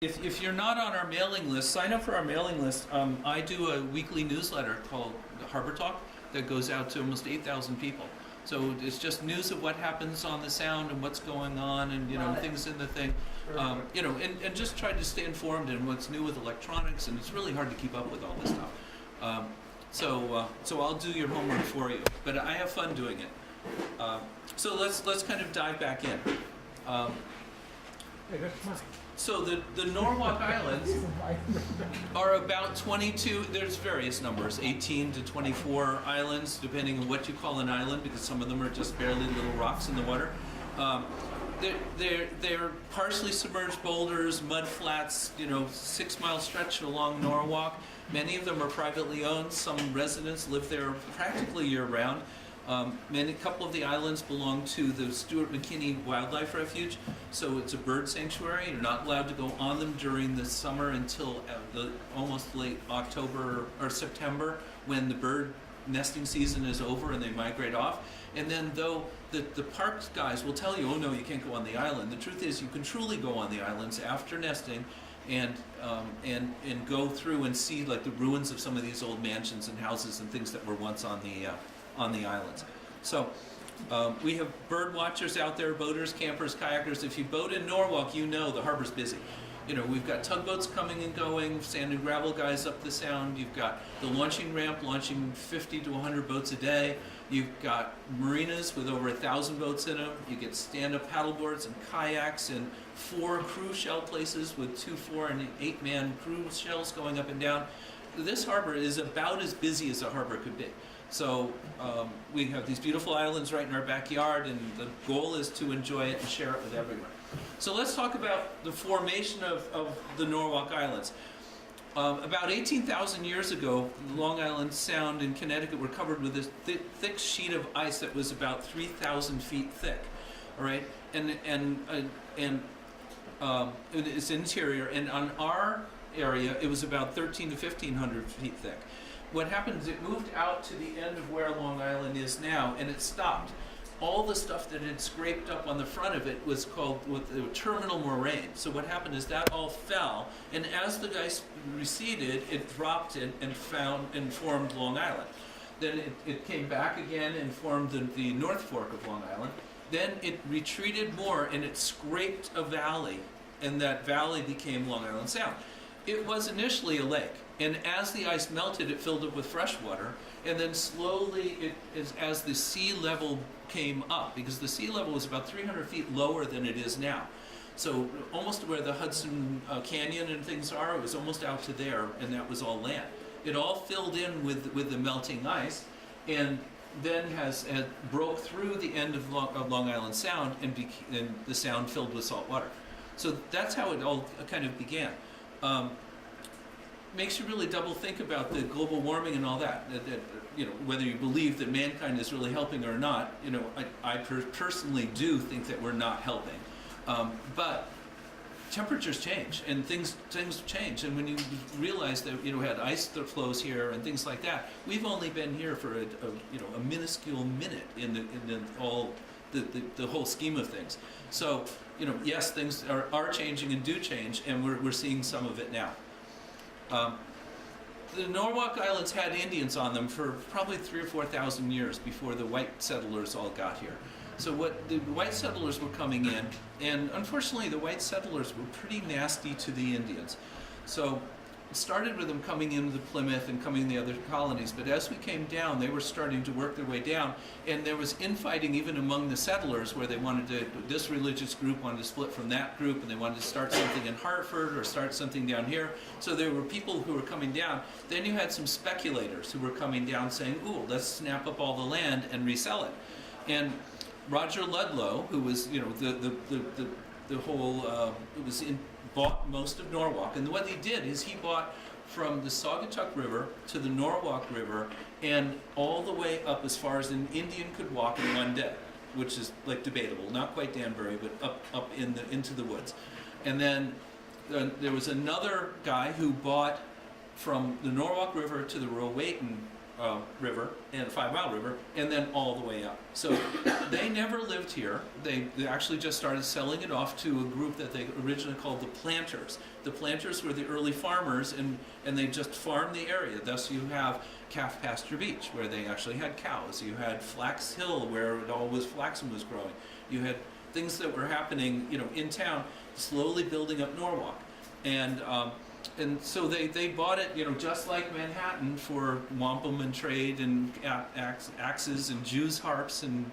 If you're not on our mailing list, sign up for our mailing list. I do a weekly newsletter called Harbor Talk that goes out to almost 8,000 people. So it's just news of what happens on the Sound and what's going on, and things in the thing, and just try to stay informed in what's new with electronics. And it's really hard to keep up with all this stuff. So I'll do your homework for you, but I have fun doing it. So let's kind of dive back in. So the Norwalk Islands are about 22, there's various numbers, 18 to 24 islands, depending on what you call an island, because some of them are just barely little rocks in the water. They're partially submerged boulders, mud flats, 6-mile stretch along Norwalk. Many of them are privately owned. Some residents live there practically year-round. A couple of the islands belong to the Stuart McKinney Wildlife Refuge, so it's a bird sanctuary. You're not allowed to go on them during the summer until almost late October or September, when the bird nesting season is over and they migrate off. And then though the parks guys will tell you, oh no, you can't go on the island, the truth is you can truly go on the islands after nesting and go through and see like the ruins of some of these old mansions and houses and things that were once on the islands. So we have bird watchers out there, boaters, campers, kayakers. If you boat in Norwalk, the harbor's busy. We've got tugboats coming and going, sand and gravel guys up the Sound. You've got the launching ramp launching 50 to 100 boats a day. You've got marinas with over 1,000 boats in them. You get stand-up paddleboards and kayaks and 4 cruise shell places with 2, 4, and 8-man cruise shells going up and down. This harbor is about as busy as a harbor could be. So we have these beautiful islands right in our backyard, and the goal is to enjoy it and share it with everyone. So let's talk about the formation of the Norwalk Islands. About 18,000 years ago, Long Island Sound in Connecticut were covered with this thick sheet of ice that was about 3,000 feet thick. All right, and its interior, and on our area, it was about 1,300 to 1,500 feet thick. What happened is it moved out to the end of where Long Island is now, and it stopped. All the stuff that had scraped up on the front of it was called the terminal moraine. So what happened is that all fell, and as the ice receded, it dropped and formed Long Island. Then it came back again and formed the North Fork of Long Island. Then it retreated more, and it scraped a valley, and that valley became Long Island Sound. It was initially a lake, and as the ice melted, it filled up with fresh water, and then slowly, as the sea level came up, because the sea level was about 300 feet lower than it is now. So almost where the Hudson Canyon and things are, it was almost out to there, and that was all land. It all filled in with the melting ice, and then broke through the end of Long Island Sound, and the Sound filled with salt water. So that's how it all kind of began. Makes you really double think about the global warming and all that. Whether you believe that mankind is really helping or not. I personally do think that we're not helping. But temperatures change and things change. And when you realize that we had ice that flows here and things like that, we've only been here for a minuscule minute in the whole scheme of things. So yes, things are changing and do change, and we're seeing some of it now. The Norwalk Islands had Indians on them for probably 3,000 or 4,000 years before the white settlers all got here. So what the white settlers were coming in, and unfortunately the white settlers were pretty nasty to the Indians. So it started with them coming into Plymouth and coming in the other colonies, but as we came down, they were starting to work their way down, and there was infighting even among the settlers, where they wanted to, this religious group wanted to split from that group, and they wanted to start something in Hartford or start something down here. So there were people who were coming down. Then you had some speculators who were coming down saying, ooh, let's snap up all the land and resell it. And Roger Ludlow, who was, bought most of Norwalk, and what he did is he bought from the Saugatuck River to the Norwalk River, and all the way up as far as an Indian could walk in one day, which is like debatable, not quite Danbury, but up into the woods. And then there was another guy who bought from the Norwalk River to the Rowayton river and 5 Mile River, and then all the way up. So they never lived here. They actually just started selling it off to a group that they originally called the planters. The planters were the early farmers, and they just farmed the area. Thus you have Capt Pasture Beach, where they actually had cows. You had Flax Hill, where it all was flaxen was growing. You had things that were happening, in town, slowly building up Norwalk. And so they bought it, just like Manhattan, for wampum and trade and axes and Jews' harps and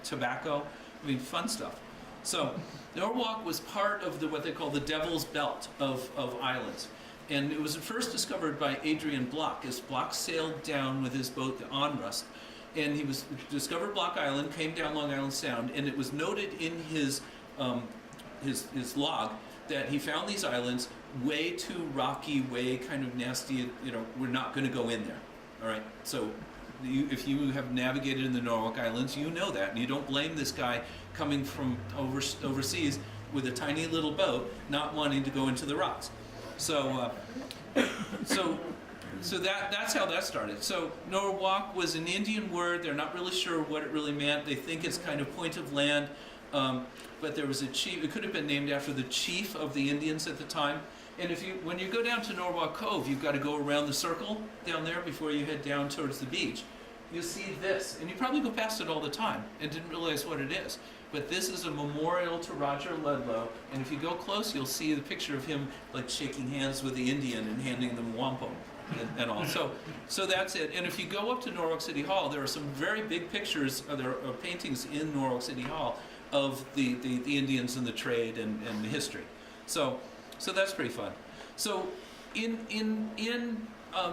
tobacco. I mean, fun stuff. So Norwalk was part of what they call the Devil's Belt of islands. And it was first discovered by Adrian Block, as Block sailed down with his boat, the Onrust. And he discovered Block Island, came down Long Island Sound, and it was noted in his log that he found these islands way too rocky, way kind of nasty, we're not going to go in there. All right, so if you have navigated in the Norwalk Islands, you know that, and you don't blame this guy coming from overseas with a tiny little boat not wanting to go into the rocks. So that's how that started. So Norwalk was an Indian word. They're not really sure what it really meant. They think it's kind of point of land, but there was a chief. It could have been named after the chief of the Indians at the time. And when you go down to Norwalk Cove, you've got to go around the circle down there before you head down towards the beach. You'll see this, and you probably go past it all the time and didn't realize what it is. But this is a memorial to Roger Ludlow, and if you go close, you'll see the picture of him like shaking hands with the Indian and handing them wampum and all. So that's it. And if you go up to Norwalk City Hall, there are some very big pictures. There are paintings in Norwalk City Hall of the Indians and the trade and the history. So that's pretty fun. So in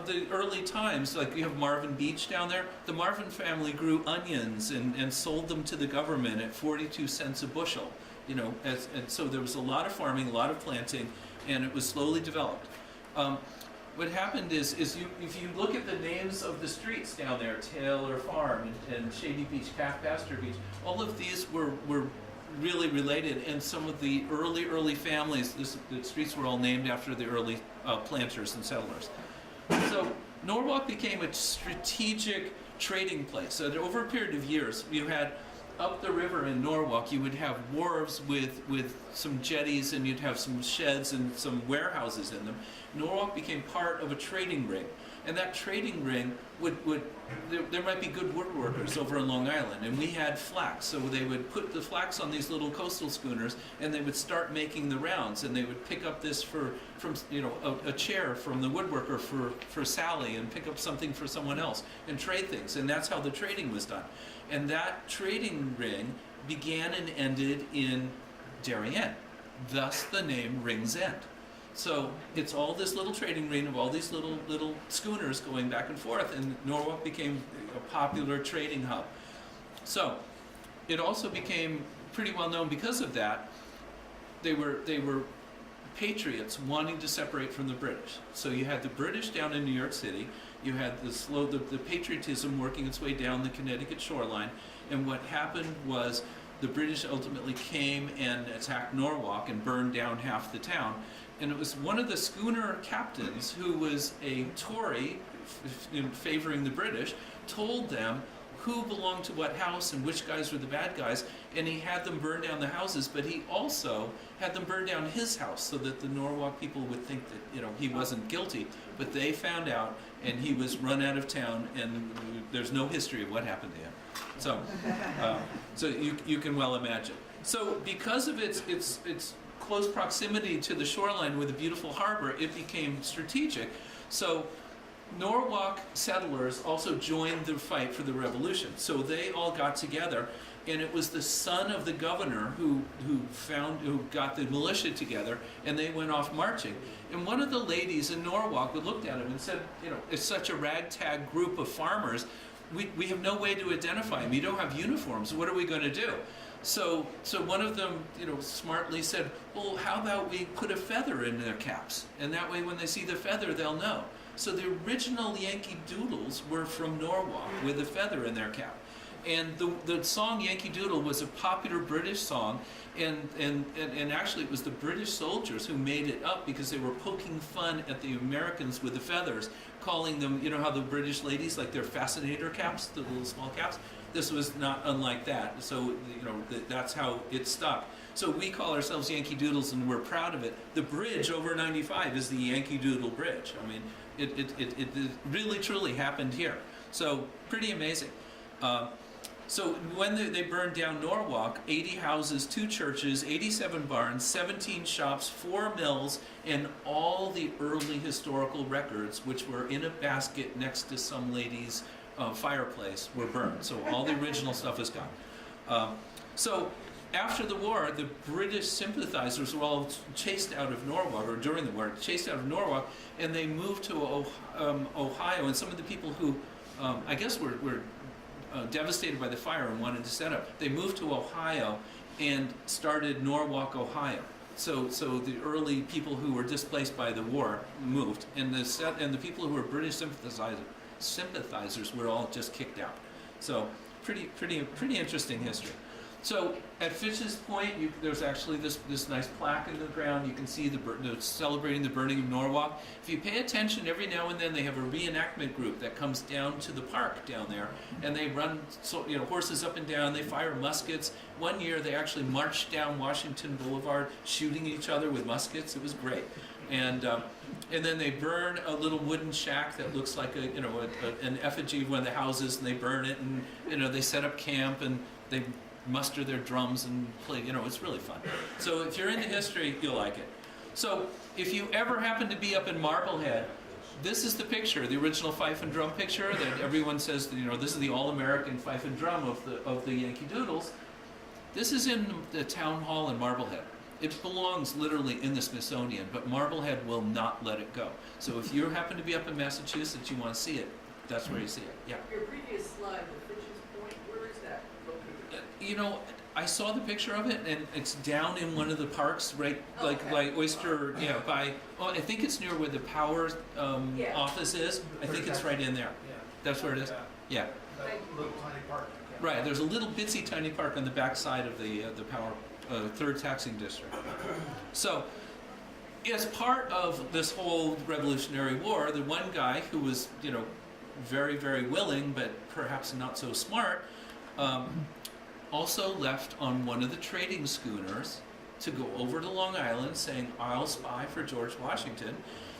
the early times, like you have Marvin Beach down there, the Marvin family grew onions and sold them to the government at 42 cents a bushel. And so there was a lot of farming, a lot of planting, and it was slowly developed. What happened is if you look at the names of the streets down there, Taylor Farm and Shady Beach, Capt Pasture Beach, all of these were really related, and some of the early families, the streets were all named after the early planters and settlers. So Norwalk became a strategic trading place. So over a period of years, you had up the river in Norwalk, you would have wharves with some jetties, and you'd have some sheds and some warehouses in them. Norwalk became part of a trading ring, and that trading ring there might be good woodworkers over in Long Island, and we had flax, so they would put the flax on these little coastal schooners, and they would start making the rounds, and they would pick up this from a chair from the woodworker for Sally, and pick up something for someone else, and trade things, and that's how the trading was done. And that trading ring began and ended in Darien, thus the name Rings End. So it's all this little trading ring of all these little schooners going back and forth, and Norwalk became a popular trading hub. So it also became pretty well known because of that. They were patriots wanting to separate from the British. So you had the British down in New York City, you had the patriotism working its way down the Connecticut shoreline, and what happened was the British ultimately came and attacked Norwalk and burned down half the town. And it was one of the schooner captains, who was a Tory favoring the British, told them who belonged to what house and which guys were the bad guys, and he had them burn down the houses, but he also had them burn down his house so that the Norwalk people would think that he wasn't guilty. But they found out, and he was run out of town, and there's no history of what happened to him. So you can well imagine. So because of its close proximity to the shoreline with a beautiful harbor, it became strategic. So Norwalk settlers also joined the fight for the revolution. So they all got together, and it was the son of the governor who got the militia together, and they went off marching. And one of the ladies in Norwalk looked at him and said, it's such a ragtag group of farmers, we have no way to identify them. You don't have uniforms. What are we going to do? So one of them, smartly said, well, how about we put a feather in their caps? And that way when they see the feather, they'll know. So the original Yankee Doodles were from Norwalk with a feather in their cap. And the song Yankee Doodle was a popular British song, and actually it was the British soldiers who made it up because they were poking fun at the Americans with the feathers, calling them, you know how the British ladies, like their fascinator caps, the little small caps? This was not unlike that, so you know that's how it stuck. So we call ourselves Yankee Doodles, and we're proud of it. The bridge over 95 is the Yankee Doodle Bridge. I mean, it really truly happened here. So pretty amazing. So when they burned down Norwalk, 80 houses, 2 churches, 87 barns, 17 shops, 4 mills, and all the early historical records, which were in a basket next to some lady's fireplace, were burned. So all the original stuff is gone. So after the war, the British sympathizers were all chased out of Norwalk, or during the war, chased out of Norwalk, and they moved to Ohio. And some of the people who, I guess, were devastated by the fire and wanted to set up, they moved to Ohio and started Norwalk, Ohio. So the early people who were displaced by the war moved, and the people who were British sympathizers were all just kicked out. So pretty interesting history. So at Fitch's Point, there's actually this nice plaque in the ground. You can see they're celebrating the burning of Norwalk. If you pay attention, every now and then they have a reenactment group that comes down to the park down there, and they run horses up and down. They fire muskets. One year they actually marched down Washington Boulevard, shooting each other with muskets. It was great. And then they burn a little wooden shack that looks like an effigy of one of the houses, and they burn it, and they set up camp, and they muster their drums and play, it's really fun. So if you're into history, you'll like it. So if you ever happen to be up in Marblehead, this is the picture, the original fife and drum picture that everyone says, this is the all-American fife and drum of the Yankee Doodles. This is in the town hall in Marblehead. It belongs literally in the Smithsonian, but Marblehead will not let it go. So if you happen to be up in Massachusetts, you want to see it, that's where you see it. Yeah. Your previous slide, the Fitch's Point, where is that located? I saw the picture of it, and it's down in one of the parks, right, like Oyster, I think it's near where the power office is. I think it's right in there. Yeah. That's where it is? Yeah. That little tiny park. Right, there's a little bitsy tiny park on the back side of the power, 3rd taxing district. So, as part of this whole Revolutionary War, the one guy who was, very, very willing, but perhaps not so smart, also left on one of the trading schooners to go over to Long Island saying, I'll spy for George Washington.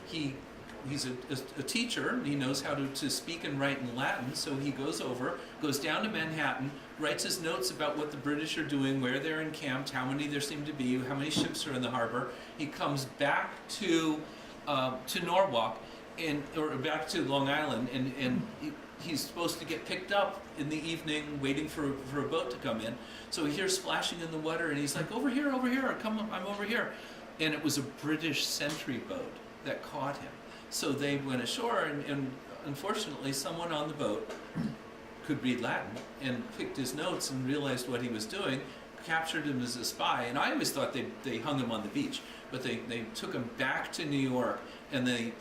He's a teacher, he knows how to speak and write in Latin, so he goes over, goes down to Manhattan, writes his notes about what the British are doing, where they're encamped, how many there seem to be, how many ships are in the harbor. He comes back to Norwalk, or back to Long Island, and he's supposed to get picked up in the evening, waiting for a boat to come in. So he hears splashing in the water, and he's like, over here, come up, I'm over here. And it was a British sentry boat that caught him. So they went ashore, and unfortunately someone on the boat could read Latin and picked his notes and realized what he was doing, captured him as a spy. And I always thought they hung him on the beach, but they took him back to New York, and they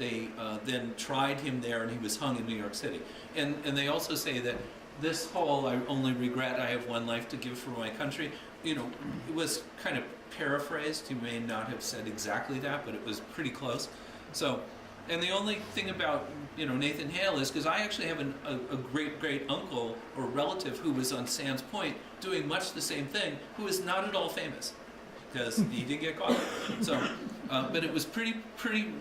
then tried him there, and he was hung in New York City. And they also say that this whole I only regret I have one life to give for my country, it was kind of paraphrased. He may not have said exactly that, but it was pretty close. So, and the only thing about Nathan Hale is because I actually have a great uncle or relative who was on Sands Point doing much the same thing, who is not at all famous because he didn't get caught. So, but it was pretty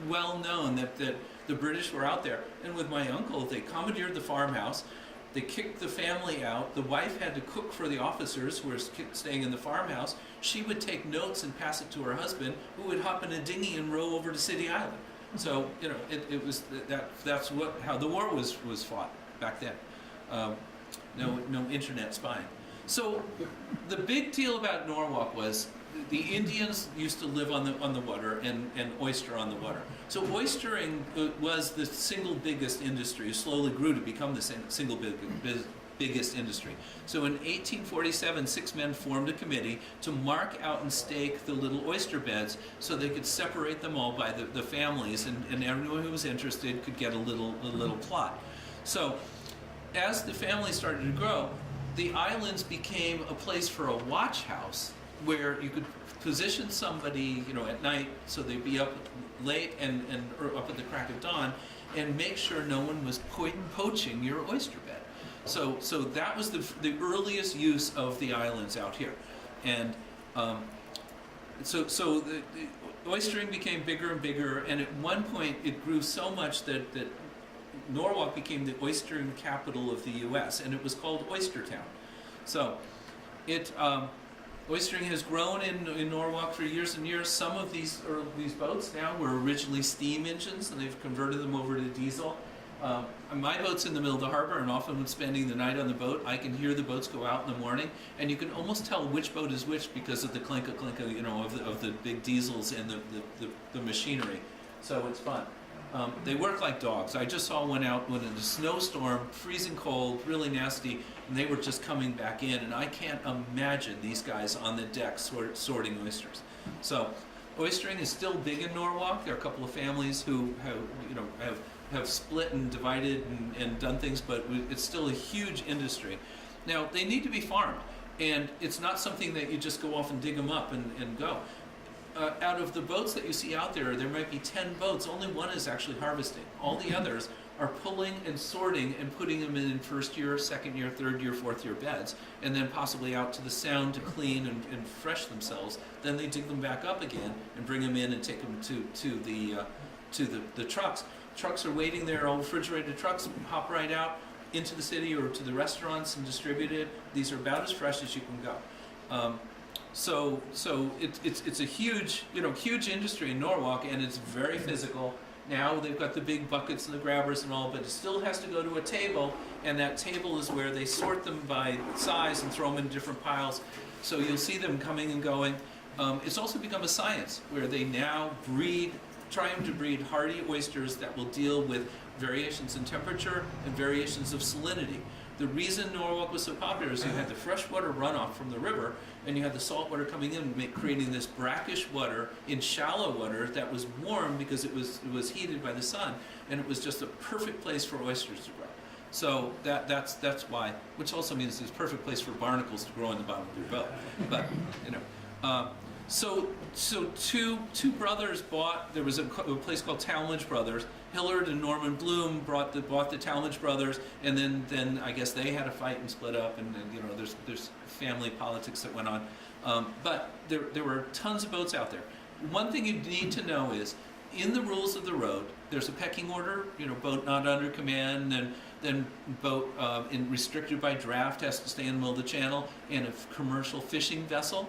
well known that the British were out there. And with my uncle, they commandeered the farmhouse. They kicked the family out. The wife had to cook for the officers who were staying in the farmhouse. She would take notes and pass it to her husband, who would hop in a dinghy and row over to City Island. So it was that's how the war was fought back then. No internet spying. So the big deal about Norwalk was the Indians used to live on the water and oyster on the water. So oystering was the single biggest industry. It slowly grew to become the single biggest industry. So in 1847, 6 men formed a committee to mark out and stake the little oyster beds so they could separate them all by the families, and everyone who was interested could get a little plot. So as the family started to grow, the islands became a place for a watch house where you could position somebody, at night, so they'd be up late or up at the crack of dawn, and make sure no one was poaching your oyster bed. So that was the earliest use of the islands out here, and so the oystering became bigger and bigger, and at one point it grew so much that Norwalk became the oystering capital of the U.S., and it was called Oyster Town. So oystering has grown in Norwalk for years and years. Some of these boats now were originally steam engines, and they've converted them over to diesel. My boat's in the middle of the harbor, and often when spending the night on the boat, I can hear the boats go out in the morning, and you can almost tell which boat is which because of the clink-a, of the big diesels and the machinery. So it's fun. They work like dogs. I just saw one out when in a snowstorm, freezing cold, really nasty, and they were just coming back in, and I can't imagine these guys on the deck sorting oysters. So oystering is still big in Norwalk. There are a couple of families who have split and divided and done things, but it's still a huge industry. Now, they need to be farmed, and it's not something that you just go off and dig them up and go. Out of the boats that you see out there might be 10 boats. Only one is actually harvesting. All the others are pulling and sorting and putting them in first year, second year, third year, fourth year beds, and then possibly out to the sound to clean and fresh themselves. Then they dig them back up again and bring them in and take them to the trucks. Trucks are waiting there, all refrigerated trucks, hop right out into the city or to the restaurants and distributed. These are about as fresh as you can go. So it's a huge industry in Norwalk, and it's very physical. Now they've got the big buckets and the grabbers and all, but it still has to go to a table, and that table is where they sort them by size and throw them in different piles. So you'll see them coming and going. It's also become a science where they now trying to breed hardy oysters that will deal with variations in temperature and variations of salinity. The reason Norwalk was so popular is you had the freshwater runoff from the river, and you had the salt water coming in, creating this brackish water in shallow water that was warm because it was heated by the sun, and it was just a perfect place for oysters to grow. So that's why, which also means it's a perfect place for barnacles to grow in the bottom of your boat. But so two brothers bought. There was a place called Talmadge Brothers. Hillard and Norman Bloom bought the Talmadge Brothers, and then I guess they had a fight and split up, and there's family politics that went on. But there were tons of boats out there. One thing you need to know is, in the rules of the road, there's a pecking order. Boat not under command, and then boat restricted by draft has to stay in the middle of the channel, and a commercial fishing vessel.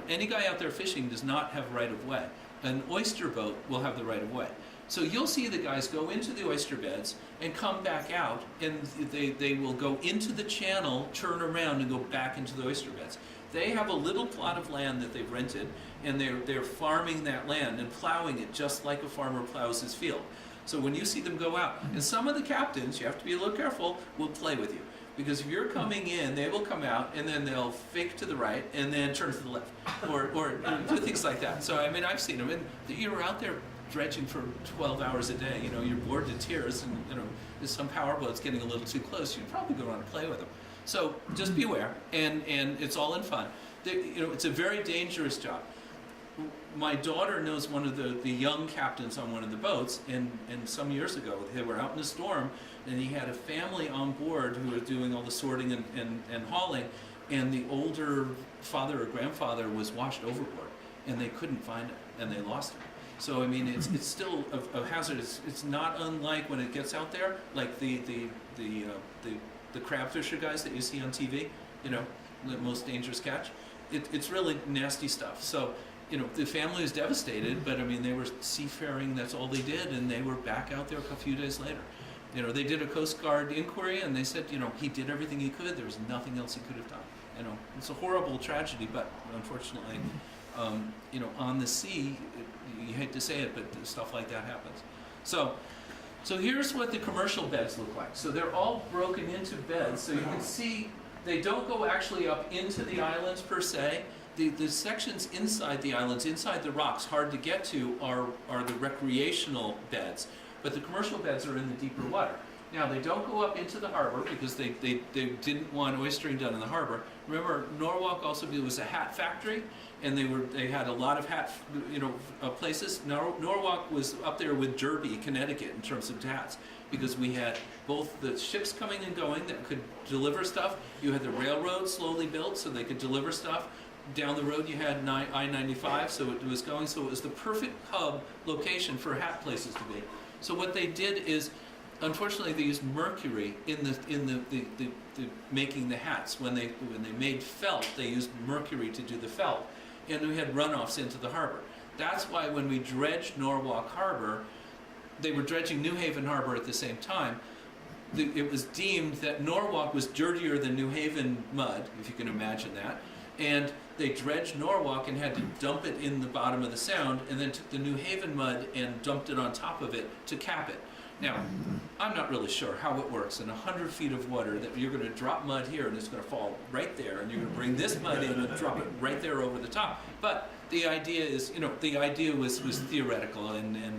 Any guy out there fishing does not have right of way. An oyster boat will have the right of way. So you'll see the guys go into the oyster beds and come back out, and they will go into the channel, turn around, and go back into the oyster beds. They have a little plot of land that they've rented, and they're farming that land and plowing it just like a farmer plows his field. So when you see them go out, and some of the captains, you have to be a little careful, will play with you. Because if you're coming in, they will come out, and then they'll fake to the right, and then turn to the left, or do things like that. So, I've seen them, and you're out there dredging for 12 hours a day. You're bored to tears, and, if some powerboat's getting a little too close, you'd probably go around and play with them. So, just be aware, and it's all in fun. It's a very dangerous job. My daughter knows one of the young captains on one of the boats, and some years ago, they were out in a storm, and he had a family on board who was doing all the sorting and hauling, and the older father or grandfather was washed overboard, and they couldn't find him, and they lost him. So it's still a hazard. It's not unlike when it gets out there, like the crab fisher guys that you see on TV. The most dangerous catch. It's really nasty stuff. So the family was devastated, but they were seafaring. That's all they did, and they were back out there a few days later. They did a Coast Guard inquiry, and they said, he did everything he could. There was nothing else he could have done. It's a horrible tragedy, but unfortunately, on the sea, you hate to say it, but stuff like that happens. So here's what the commercial beds look like. So they're all broken into beds. So you can see they don't go actually up into the islands per se. The sections inside the islands, inside the rocks, hard to get to, are the recreational beds. But the commercial beds are in the deeper water. Now, they don't go up into the harbor because they didn't want oystering done in the harbor. Remember, Norwalk also was a hat factory, and they had a lot of hat, places. Norwalk was up there with Derby, Connecticut, in terms of hats, because we had both the ships coming and going that could deliver stuff. You had the railroad slowly built so they could deliver stuff. Down the road you had I-95, so it was going. So it was the perfect hub location for hat places to be. So what they did is, unfortunately, they used mercury in the making the hats. When they made felt, they used mercury to do the felt, and we had runoffs into the harbor. That's why when we dredged Norwalk Harbor, they were dredging New Haven Harbor at the same time. It was deemed that Norwalk was dirtier than New Haven mud, if you can imagine that, and they dredged Norwalk and had to dump it in the bottom of the sound, and then took the New Haven mud and dumped it on top of it to cap it. Now, I'm not really sure how it works in 100 feet of water that you're going to drop mud here and it's going to fall right there, and you're going to bring this mud in and drop it right there over the top. But the idea is, the idea was theoretical, and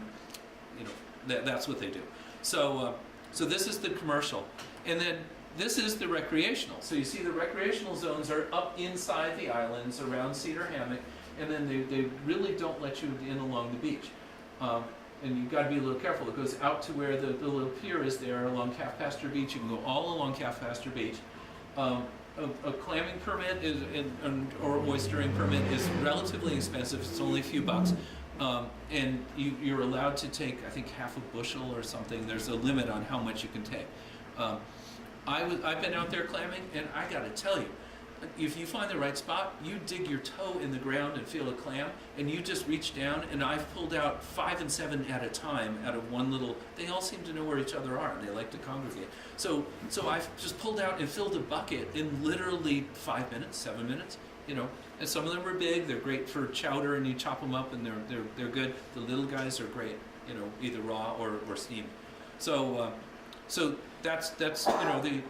that's what they do. So this is the commercial, and then this is the recreational. So you see the recreational zones are up inside the islands around Cedar Hammock, and then they really don't let you in along the beach. And you've got to be a little careful. It goes out to where the little pier is there along Pasture Beach. You can go all along Pasture Beach. A clamming permit or oystering permit is relatively expensive. It's only a few bucks. And you're allowed to take, I think, half a bushel or something. There's a limit on how much you can take. I've been out there clamming, and I got to tell you, if you find the right spot, you dig your toe in the ground and feel a clam, and you just reach down, and I've pulled out 5 and 7 at a time out of one little, they all seem to know where each other are, and they like to congregate. So I've just pulled out and filled a bucket in literally 5 minutes, 7 minutes, and some of them are big, they're great for chowder, and you chop them up, and they're good. The little guys are great, either raw or steamed. So that's the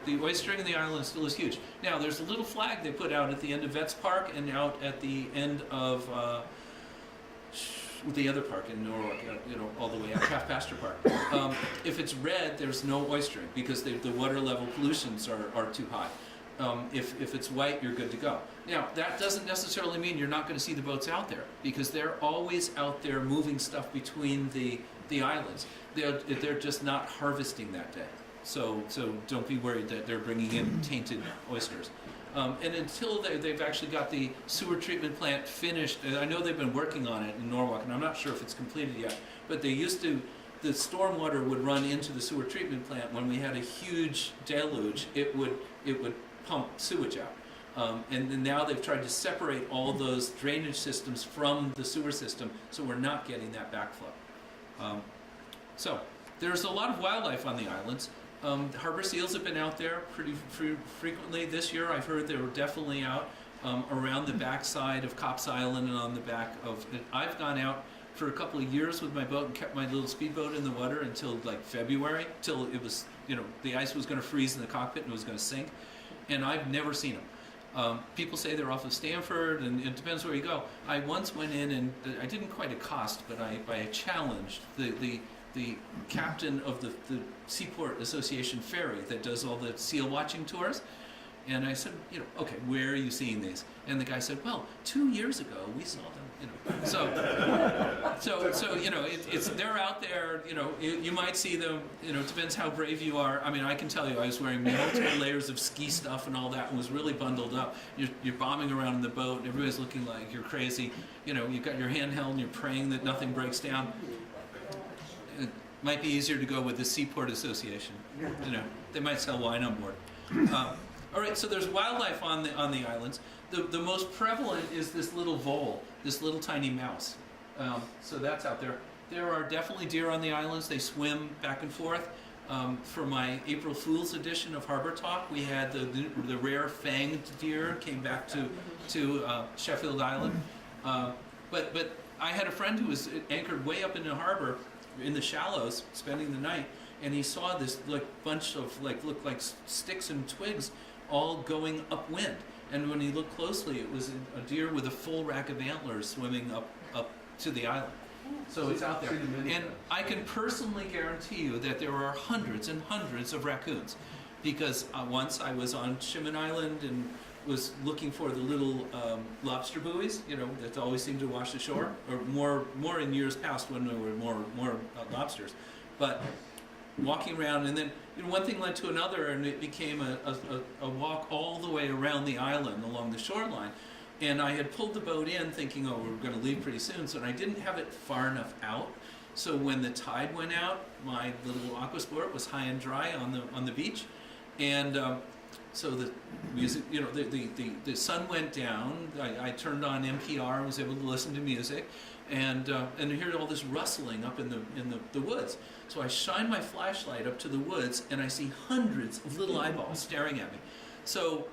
oystering in the island still is huge. Now there's a little flag they put out at the end of Vets Park and out at the end of the other park in Norwalk, all the way out Pasture Park. If it's red, there's no oystering because the water level pollutions are too high. If it's white, you're good to go. Now, that doesn't necessarily mean you're not going to see the boats out there, because they're always out there moving stuff between the islands. They're just not harvesting that day. So don't be worried that they're bringing in tainted oysters. And until they've actually got the sewer treatment plant finished, and I know they've been working on it in Norwalk, and I'm not sure if it's completed yet, but the stormwater would run into the sewer treatment plant. When we had a huge deluge, it would pump sewage out. And now they've tried to separate all those drainage systems from the sewer system, so we're not getting that backflow. So there's a lot of wildlife on the islands. Harbor seals have been out there pretty frequently this year. I've heard they were definitely out around the backside of Cops Island and on the back of it. I've gone out for a couple of years with my boat and kept my little speedboat in the water until like February, till it was, the ice was going to freeze in the cockpit and it was going to sink, and I've never seen them. People say they're off of Stanford, and it depends where you go. I once went in, and I didn't quite accost, but I challenged the captain of the Seaport Association ferry that does all the seal watching tours. And I said, okay, where are you seeing these? And the guy said, well, 2 years ago we saw them. So they're out there. You might see them. It depends how brave you are. I mean, I can tell you, I was wearing multiple layers of ski stuff and all that, and was really bundled up. You're bombing around in the boat, and everybody's looking like you're crazy. You've got your handheld, and you're praying that nothing breaks down. It might be easier to go with the Seaport Association. They might sell wine on board. All right, so there's wildlife on the islands. The most prevalent is this little vole, this little tiny mouse. So that's out there. There are definitely deer on the islands. They swim back and forth. For my April Fool's edition of Harbor Talk, we had the rare fanged deer came back to Sheffield Island. But I had a friend who was anchored way up in the harbor, in the shallows, spending the night, and he saw this bunch of looked like sticks and twigs all going upwind. And when he looked closely, it was a deer with a full rack of antlers swimming up to the island. So it's out there. See the many And times. I can personally guarantee you that there are hundreds and hundreds of raccoons. Because once I was on Shimin Island and was looking for the little lobster buoys, that always seem to wash ashore, or more in years past when there were more lobsters. But walking around, and then one thing led to another, and it became a walk all the way around the island along the shoreline. And I had pulled the boat in thinking, oh, we're going to leave pretty soon, so I didn't have it far enough out. So when the tide went out, my little aqua sport was high and dry on the beach, and so the music, the sun went down. I turned on NPR and was able to listen to music, and hear all this rustling up in the woods. So I shine my flashlight up to the woods, and I see hundreds of little eyeballs staring at me. So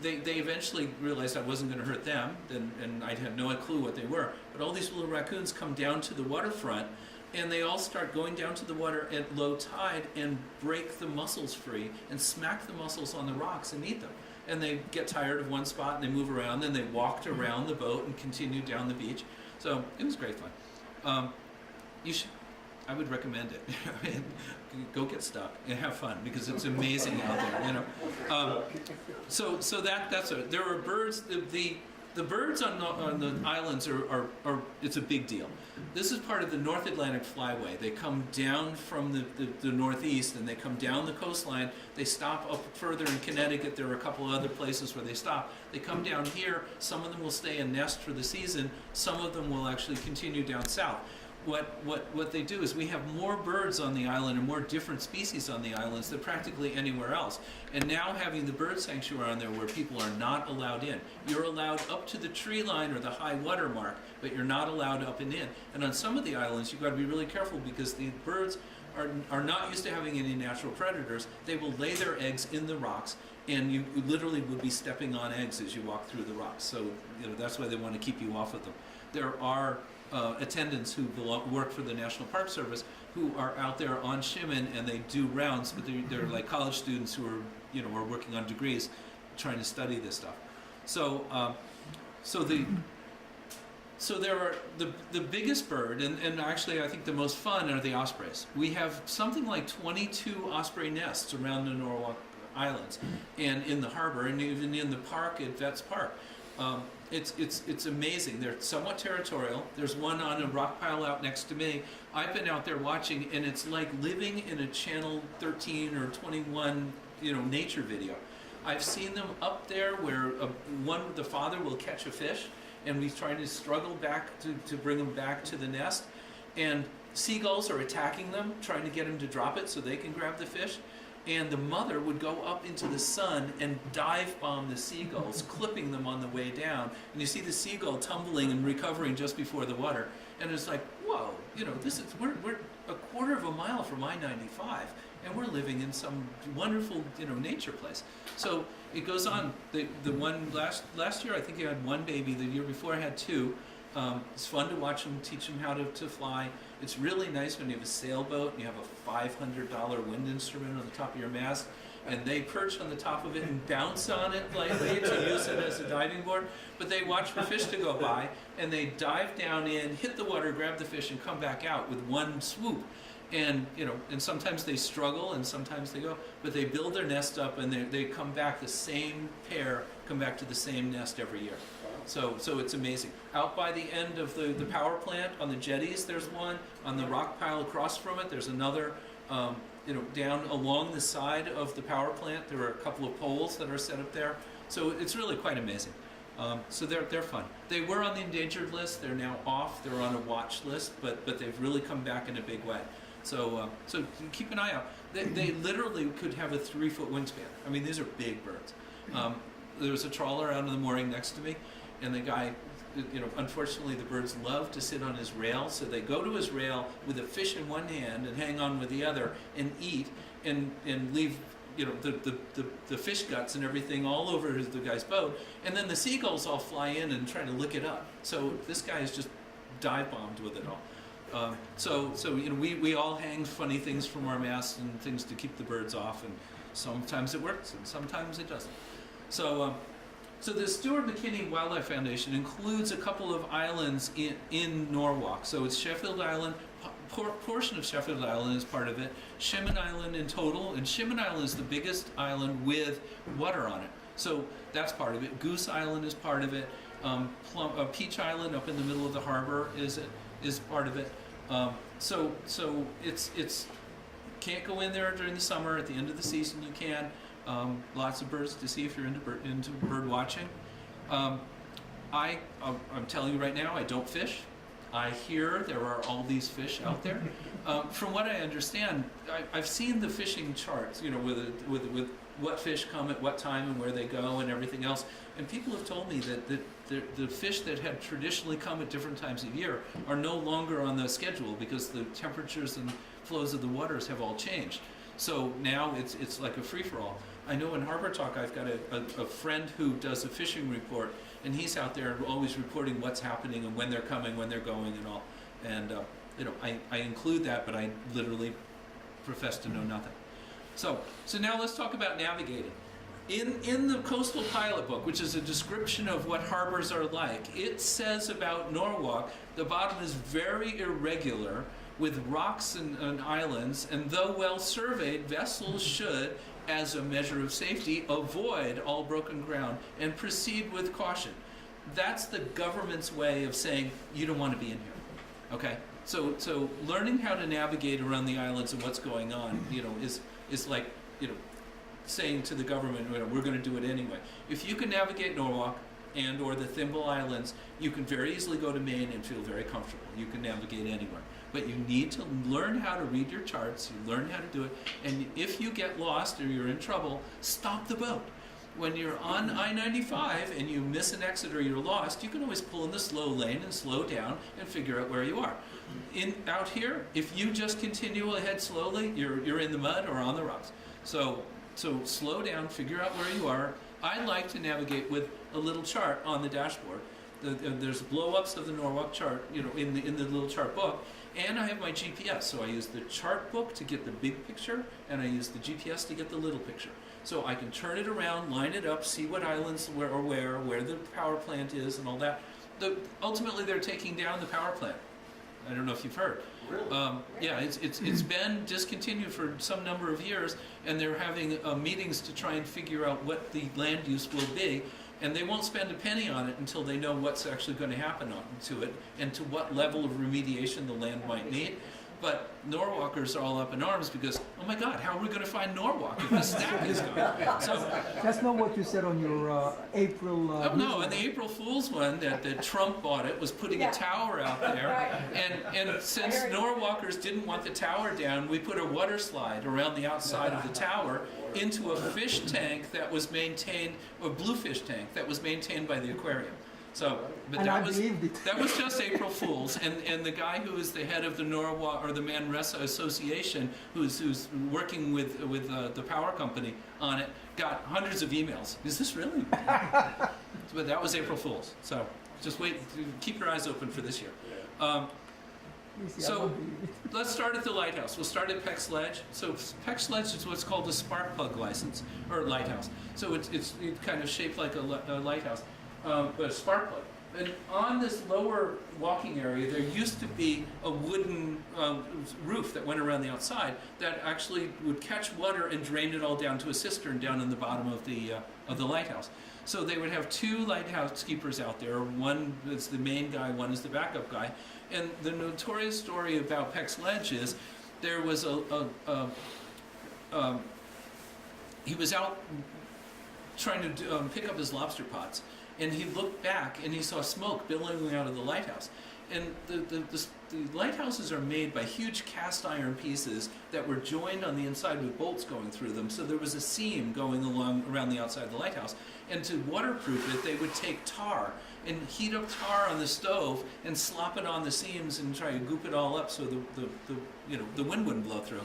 they eventually realized I wasn't going to hurt them, and I had no clue what they were. But all these little raccoons come down to the waterfront, and they all start going down to the water at low tide and break the mussels free and smack the mussels on the rocks and eat them. And they get tired of one spot and they move around, then they walked around the boat and continued down the beach. So it was great fun. I would recommend it. Go get stuck and have fun because it's amazing out there. So that's it. There are birds. The birds on the islands are it's a big deal. This is part of the North Atlantic Flyway. They come down from the northeast and they come down the coastline. They stop up further in Connecticut. There are a couple of other places where they stop. They come down here. Some of them will stay and nest for the season. Some of them will actually continue down south. What they do is we have more birds on the island and more different species on the islands than practically anywhere else. And now having the bird sanctuary on there where people are not allowed in. You're allowed up to the tree line or the high water mark, but you're not allowed up and in. And on some of the islands, you've got to be really careful because the birds are not used to having any natural predators. They will lay their eggs in the rocks, and you literally would be stepping on eggs as you walk through the rocks. So that's why they want to keep you off of them. There are attendants who work for the National Park Service who are out there on Shimin and they do rounds, but they're like college students who are working on degrees trying to study this stuff. So there are the biggest bird, and actually I think the most fun are the ospreys. We have something like 22 osprey nests around the Norwalk Islands and in the harbor and even in the park at Vets Park. It's amazing. They're somewhat territorial. There's one on a rock pile out next to me. I've been out there watching, and it's like living in a Channel 13 or 21, nature video. I've seen them up there where the father will catch a fish, and he's trying to struggle back to bring him back to the nest, and seagulls are attacking them, trying to get him to drop it so they can grab the fish. And the mother would go up into the sun and dive bomb the seagulls, clipping them on the way down. And you see the seagull tumbling and recovering just before the water. And it's like, whoa, we're a quarter of a mile from I-95, and we're living in some wonderful, nature place. So it goes on. The one last year, I think he had one baby. The year before, I had two. It's fun to watch them, teach them how to fly. It's really nice when you have a sailboat and you have a $500 wind instrument on the top of your mast, and they perch on the top of it and bounce on it lightly to use it as a diving board. But they watch for fish to go by, and they dive down in, hit the water, grab the fish, and come back out with one swoop. And and sometimes they struggle, and sometimes they go, but they build their nest up, and they come back. The same pair come back to the same nest every year. So it's amazing. Out by the end of the power plant on the jetties, there's one. On the rock pile across from it, there's another. Down along the side of the power plant, there are a couple of poles that are set up there. So it's really quite amazing. So they're fun. They were on the endangered list. They're now off. They're on a watch list, but they've really come back in a big way. So keep an eye out. They literally could have a 3-foot wingspan. I mean, these are big birds. There was a trawler out on the mooring next to me, and the guy, unfortunately the birds love to sit on his rail, so they go to his rail with a fish in one hand and hang on with the other and eat and leave the fish guts and everything all over the guy's boat, and then the seagulls all fly in and try to lick it up. So this guy is just dive bombed with it all. We all hang funny things from our masts and things to keep the birds off, and sometimes it works and sometimes it doesn't. So So the Stuart McKinney Wildlife Foundation includes a couple of islands in Norwalk. So it's Sheffield Island, portion of Sheffield Island is part of it, Shimmin Island in total, and Shimmin Island is the biggest island with water on it. So that's part of it. Goose Island is part of it. Peach Island up in the middle of the harbor is part of it. So it's can't go in there during the summer. At the end of the season, you can. Lots of birds to see if you're into bird watching. I'm telling you right now, I don't fish. I hear there are all these fish out there. From what I understand, I've seen the fishing charts, you know, with what fish come at what time and where they go and everything else. And people have told me that the fish that had traditionally come at different times of year are no longer on the schedule because the temperatures and flows of the waters have all changed. So now it's like a free-for-all. I know in Harbor Talk I've got a friend who does a fishing report, and he's out there always reporting what's happening and when they're coming, when they're going, and all. And you know, I include that, but I literally profess to know nothing. So now let's talk about navigating. In the Coastal Pilot Book, which is a description of what harbors are like, it says about Norwalk, the bottom is very irregular with rocks and islands, and though well surveyed, vessels should, as a measure of safety, avoid all broken ground and proceed with caution. That's the government's way of saying you don't want to be in here. Okay? So learning how to navigate around the islands and what's going on, you know, is like, you know, saying to the government, you know, we're going to do it anyway. If you can navigate Norwalk and or the Thimble Islands, you can very easily go to Maine and feel very comfortable. You can navigate anywhere. But you need to learn how to read your charts, you learn how to do it, and if you get lost or you're in trouble, stop the boat. When you're on I-95 and you miss an exit or you're lost, you can always pull in the slow lane and slow down and figure out where you are. Out here, if you just continue ahead slowly, you're in the mud or on the rocks. So slow down, figure out where you are. I like to navigate with a little chart on the dashboard. There's blow-ups of the Norwalk chart, you know, in the little chart book. And I have my GPS, so I use the chart book to get the big picture, and I use the GPS to get the little picture. So I can turn it around, line it up, see what islands where the power plant is, and all that. Ultimately, they're taking down the power plant. I don't know if you've heard. Really? Yeah, it's been discontinued for some number of years, and they're having meetings to try and figure out what the land use will be. And they won't spend a penny on it until they know what's actually going to happen to it and to what level of remediation the land might need. But Norwalkers are all up in arms because, oh my God, how are we going to find Norwalk if the stack is gone? So that's not what you said on your April. Oh no, and the April Fool's one that Trump bought it was putting a tower out there, and since Norwalkers didn't want the tower down, we put a water slide around the outside of the tower into a fish tank that was maintained, a bluefish tank that was maintained by the aquarium. So, but that was just April Fool's, and the guy who is the head of the Norwalk or the Manresa Association, who's working with the power company on it, got hundreds of emails. Is this really? But that was April Fool's. So just wait, keep your eyes open for this year. So let's start at the Lighthouse. We'll start at Peck Sledge. So Peck Sledge is what's called a spark plug license, or lighthouse. So it's kind of shaped like a lighthouse. But a spark plug. And on this lower walking area, there used to be a wooden roof that went around the outside that actually would catch water and drain it all down to a cistern down in the bottom of the lighthouse. So they would have two lighthouse keepers out there. One is the main guy, one is the backup guy. And the notorious story about Peck Sledge is there was he was out trying to pick up his lobster pots. And he looked back and he saw smoke billowing out of the lighthouse. And the lighthouses are made by huge cast iron pieces that were joined on the inside with bolts going through them. So there was a seam going along around the outside of the lighthouse. And to waterproof it, they would take tar and heat up tar on the stove and slop it on the seams and try to goop it all up so the wind wouldn't blow through.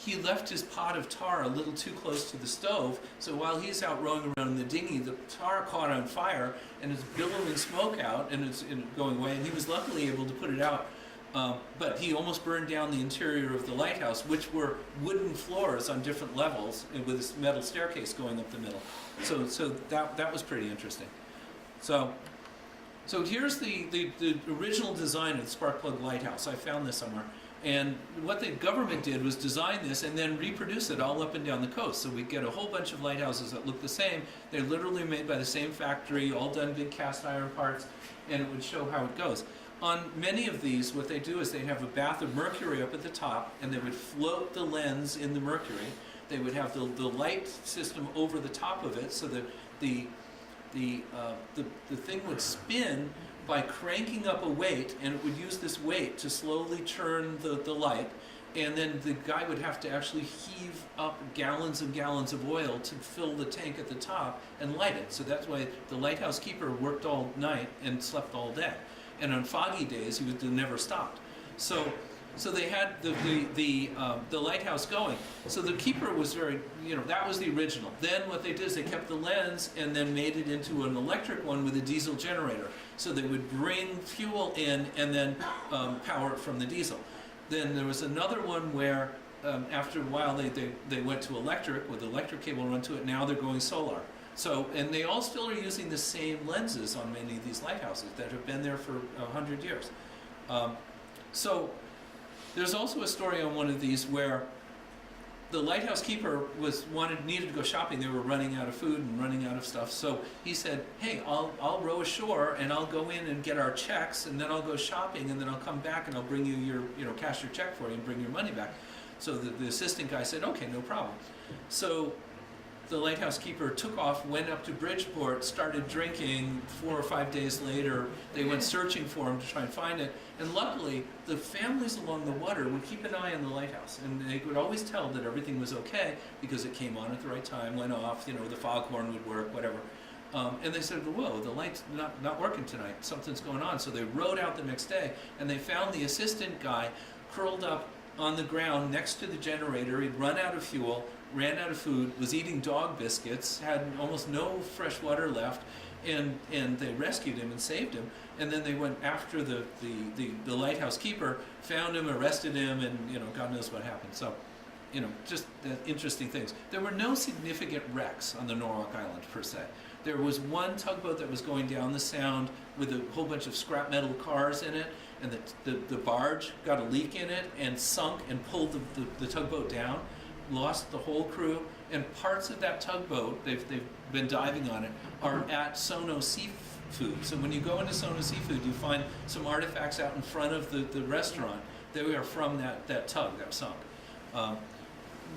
He left his pot of tar a little too close to the stove, so while he's out rowing around in the dinghy, the tar caught on fire and it's billowing smoke out and it's going away, and he was luckily able to put it out But he almost burned down the interior of the lighthouse, which were wooden floors on different levels and with this metal staircase going up the middle. So that was pretty interesting. So here's the original design of the spark plug lighthouse. I found this somewhere. And what the government did was design this and then reproduce it all up and down the coast. So we get a whole bunch of lighthouses that look the same. They're literally made by the same factory, all done big cast iron parts, and it would show how it goes. On many of these, what they do is they have a bath of mercury up at the top, and they would float the lens in the mercury. They would have the light system over the top of it, so that the thing would spin by cranking up a weight, and it would use this weight to slowly turn the light, and then the guy would have to actually heave up gallons and gallons of oil to fill the tank at the top and light it. So that's why the lighthouse keeper worked all night and slept all day. And on foggy days, he never stopped. So they had the lighthouse going. So the keeper was very, that was the original. Then what they did is they kept the lens and then made it into an electric one with a diesel generator. So they would bring fuel in and then power it from the diesel. Then there was another one where after a while they went to electric with the electric cable run to it. Now they're going solar. So, and they all still are using the same lenses on many of these lighthouses that have been there for 100 years. So there's also a story on one of these where the lighthouse keeper needed to go shopping. They were running out of food and running out of stuff. So he said, "Hey, I'll row ashore and I'll go in and get our checks, and then I'll go shopping, and then I'll come back and I'll bring you your cash your check for you and bring your money back." So the assistant guy said, "Okay, no problem." So the lighthouse keeper took off, went up to Bridgeport, started drinking. 4 or 5 days later, they went searching for him to try and find it. And luckily, the families along the water would keep an eye on the lighthouse. And they could always tell that everything was okay because it came on at the right time, went off, the foghorn would work, whatever. And they said, "Whoa, the light's not working tonight. Something's going on." So they rowed out the next day, and they found the assistant guy curled up on the ground next to the generator. He'd run out of fuel, ran out of food, was eating dog biscuits, had almost no fresh water left, and they rescued him and saved him. And then they went after the lighthouse keeper, found him, arrested him, and God knows what happened. So, just interesting things. There were no significant wrecks on the Norwalk Island per se. There was one tugboat that was going down the Sound with a whole bunch of scrap metal cars in it, and the barge got a leak in it and sunk and pulled the tugboat down. Lost the whole crew, and parts of that tugboat, they've been diving on it, are at Sono Seafood. So when you go into Sono Seafood, you find some artifacts out in front of the restaurant. They are from that tug that sunk.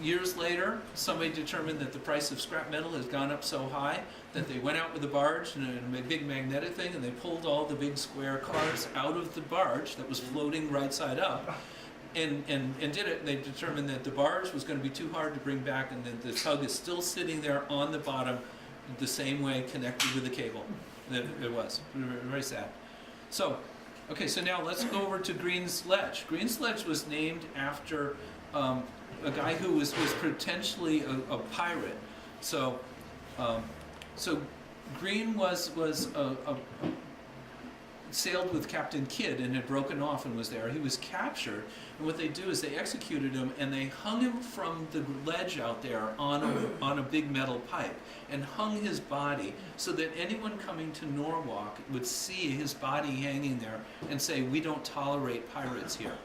Years later, somebody determined that the price of scrap metal has gone up so high that they went out with a barge and a big magnetic thing, and they pulled all the big square cars out of the barge that was floating right side up. And did it. They determined that the barge was going to be too hard to bring back, and that the tug is still sitting there on the bottom the same way, connected with the cable. It was very sad. So, okay, so now let's go over to Green Sledge. Green Sledge was named after a guy who was potentially a pirate. So Green was sailed with Captain Kidd and had broken off and was there. He was captured, and what they do is they executed him and they hung him from the ledge out there on a big metal pipe, and hung his body so that anyone coming to Norwalk would see his body hanging there and say, "We don't tolerate pirates here."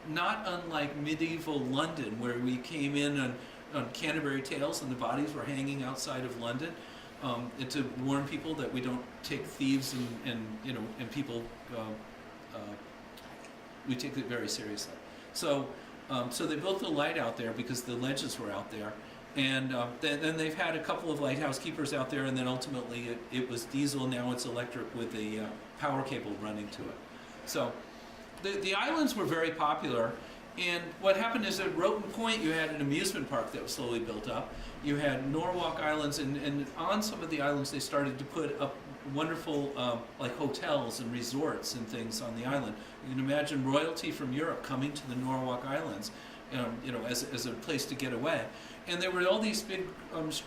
Not unlike medieval London, where we came in on Canterbury Tales and the bodies were hanging outside of London. And to warn people that we don't take thieves and people, we take it very seriously. So they built the light out there because the ledges were out there, and then they've had a couple of lighthouse keepers out there, and then ultimately it was diesel. Now it's electric with a power cable running to it. So the islands were very popular. And what happened is at Roten Point, you had an amusement park that was slowly built up. You had Norwalk Islands, and on some of the islands, they started to put up wonderful like hotels and resorts and things on the island. You can imagine royalty from Europe coming to the Norwalk Islands, as a place to get away. And there were all these big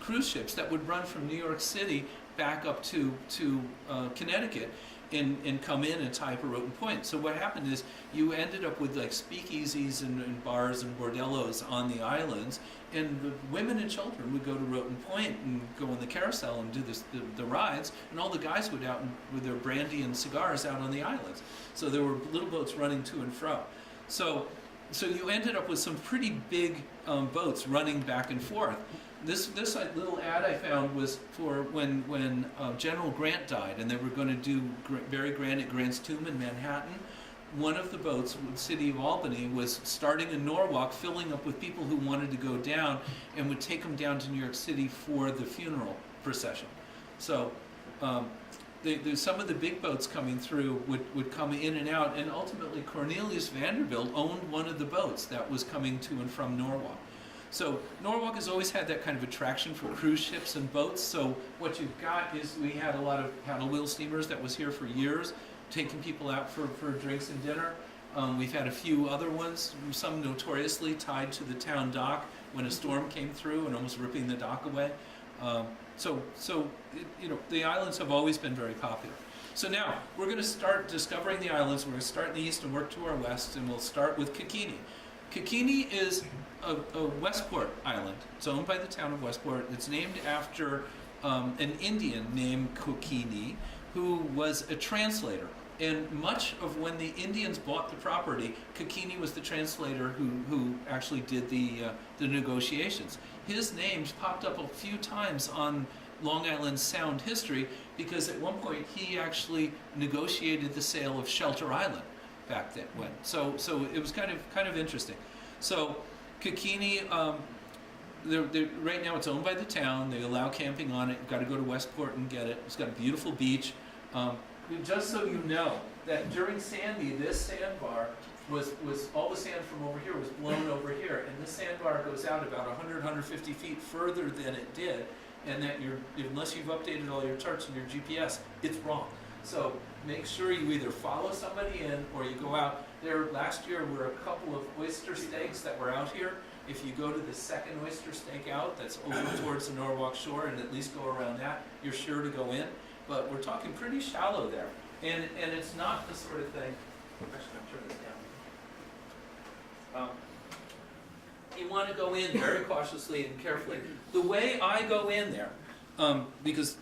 cruise ships that would run from New York City back up to Connecticut. and come in and tie up a Roten Point. So what happened is you ended up with like speakeasies and bars and bordellos on the islands, and the women and children would go to Roten Point and go on the carousel and do the rides, and all the guys would out with their brandy and cigars out on the islands. So there were little boats running to and fro. So you ended up with some pretty big boats running back and forth. This little ad I found was for when General Grant died, and they were going to do very grand at Grant's tomb in Manhattan. One of the boats, the City of Albany, was starting in Norwalk, filling up with people who wanted to go down, and would take them down to New York City for the funeral procession. So some of the big boats coming through would come in and out, and ultimately Cornelius Vanderbilt owned one of the boats that was coming to and from Norwalk. So Norwalk has always had that kind of attraction for cruise ships and boats. So what you've got is we had a lot of paddle wheel steamers that was here for years, taking people out for drinks and dinner. We've had a few other ones, some notoriously tied to the town dock when a storm came through and almost ripping the dock away. The islands have always been very popular. So now we're going to start discovering the islands. We're going to start in the east and work to our west, and we'll start with Coquina. Coquina is a Westport island. It's owned by the town of Westport. It's named after an Indian named Coquina, who was a translator. And much of when the Indians bought the property, Coquina was the translator who actually did the negotiations. His name's popped up a few times on Long Island Sound history because at one point he actually negotiated the sale of Shelter Island back then. So it was kind of interesting. So Coquina, right now it's owned by the town. They allow camping on it. You've got to go to Westport and get it. It's got a beautiful beach. Just so you know that during Sandy, this sandbar was all the sand from over here was blown over here, and this sandbar goes out about 150 feet further than it did, and that unless you've updated all your charts and your GPS, it's wrong. So make sure you either follow somebody in or you go out. There last year were a couple of oyster steaks that were out here. If you go to the second oyster steak out, that's over towards the Norwalk shore, and at least go around that, you're sure to go in. But we're talking pretty shallow there, and it's not the sort of thing. Actually, I'll turn this down. You want to go in very cautiously and carefully. The way I go in there, because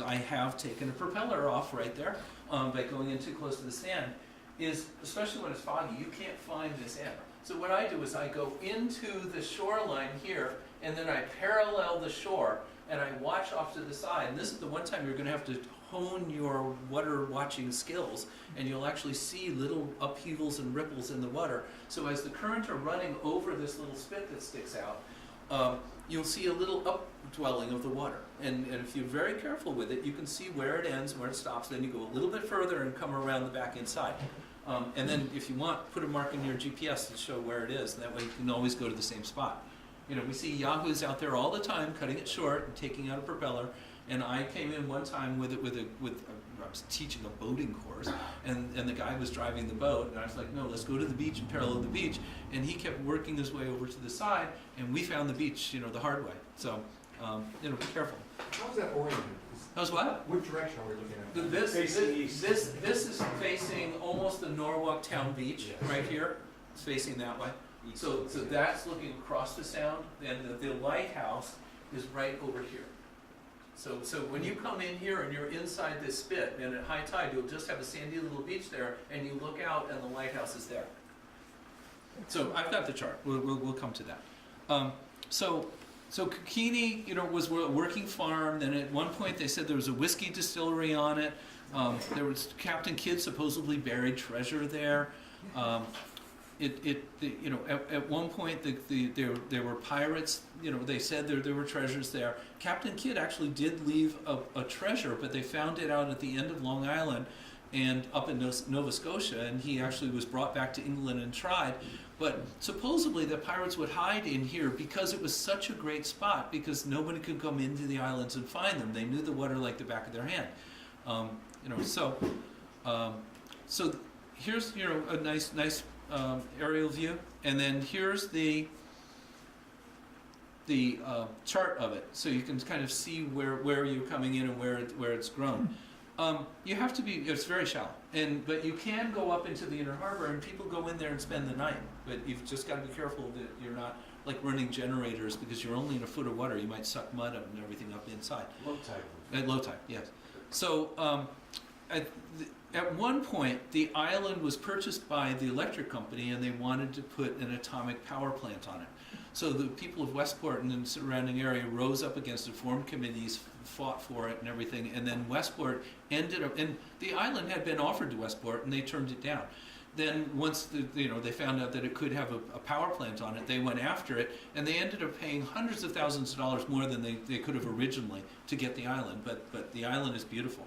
I have taken a propeller off right there by going in too close to the sand, is especially when it's foggy, you can't find this end. So what I do is I go into the shoreline here, and then I parallel the shore, and I watch off to the side. And this is the one time you're going to have to hone your water watching skills, and you'll actually see little upheavals and ripples in the water. So as the current are running over this little spit that sticks out, you'll see a little updwelling of the water. And if you're very careful with it, you can see where it ends, where it stops. Then you go a little bit further and come around the back inside. And then if you want, put a mark in your GPS to show where it is, and that way you can always go to the same spot. You know, we see yahoos out there all the time, cutting it short and taking out a propeller. And I came in one time I was teaching a boating course, and the guy was driving the boat, and I was like, no, let's go to the beach and parallel the beach. And he kept working his way over to the side, and we found the beach, the hard way. So, be careful. How's that oriented? How's what? What direction are we looking at? This is facing almost the Norwalk Town Beach, right here. It's facing that way. So that's looking across the sound, and the lighthouse is right over here. So when you come in here and you're inside this spit, and at high tide you'll just have a sandy little beach there, and you look out and the lighthouse is there. So I've got the chart. We'll come to that. So Coquina, was a working farm. Then at one point they said there was a whiskey distillery on it. There was Captain Kidd supposedly buried treasure there. At one point there were pirates. They said there were treasures there. Captain Kidd actually did leave a treasure, but they found it out at the end of Long Island and up in Nova Scotia, and he actually was brought back to England and tried. But supposedly the pirates would hide in here because it was such a great spot, because nobody could come into the islands and find them. They knew the water like the back of their hand. So here's a nice aerial view, and then here's the chart of it, so you can kind of see where you're coming in and where it's grown. You have to be, it's very shallow, but you can go up into the inner harbor, and people go in there and spend the night. But you've just got to be careful that you're not like running generators, because you're only in a foot of water. You might suck mud up and everything up inside. Low tide. At low tide, yes. So at one point, the island was purchased by the electric company, and they wanted to put an atomic power plant on it. So the people of Westport and the surrounding area rose up against it, formed committees, fought for it and everything, and then Westport ended up, and the island had been offered to Westport, and they turned it down. Then once they found out that it could have a power plant on it, they went after it, and they ended up paying hundreds of thousands of dollars more than they could have originally to get the island. But the island is beautiful.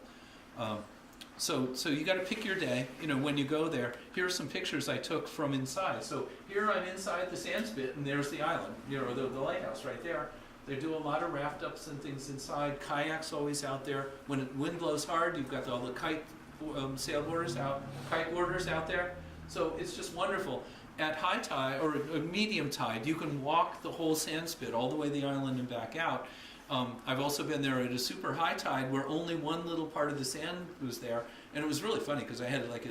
So you got to pick your day. When you go there. Here are some pictures I took from inside. So here I'm inside the sand spit, and there's the island. The lighthouse right there. They do a lot of raft ups and things inside. Kayaks always out there. When the wind blows hard, you've got all the kite sailboarders out, kiteboarders out there. So it's just wonderful. At high tide or medium tide, you can walk the whole sand spit all the way the island and back out. I've also been there at a super high tide where only one little part of the sand was there, and it was really funny because I had like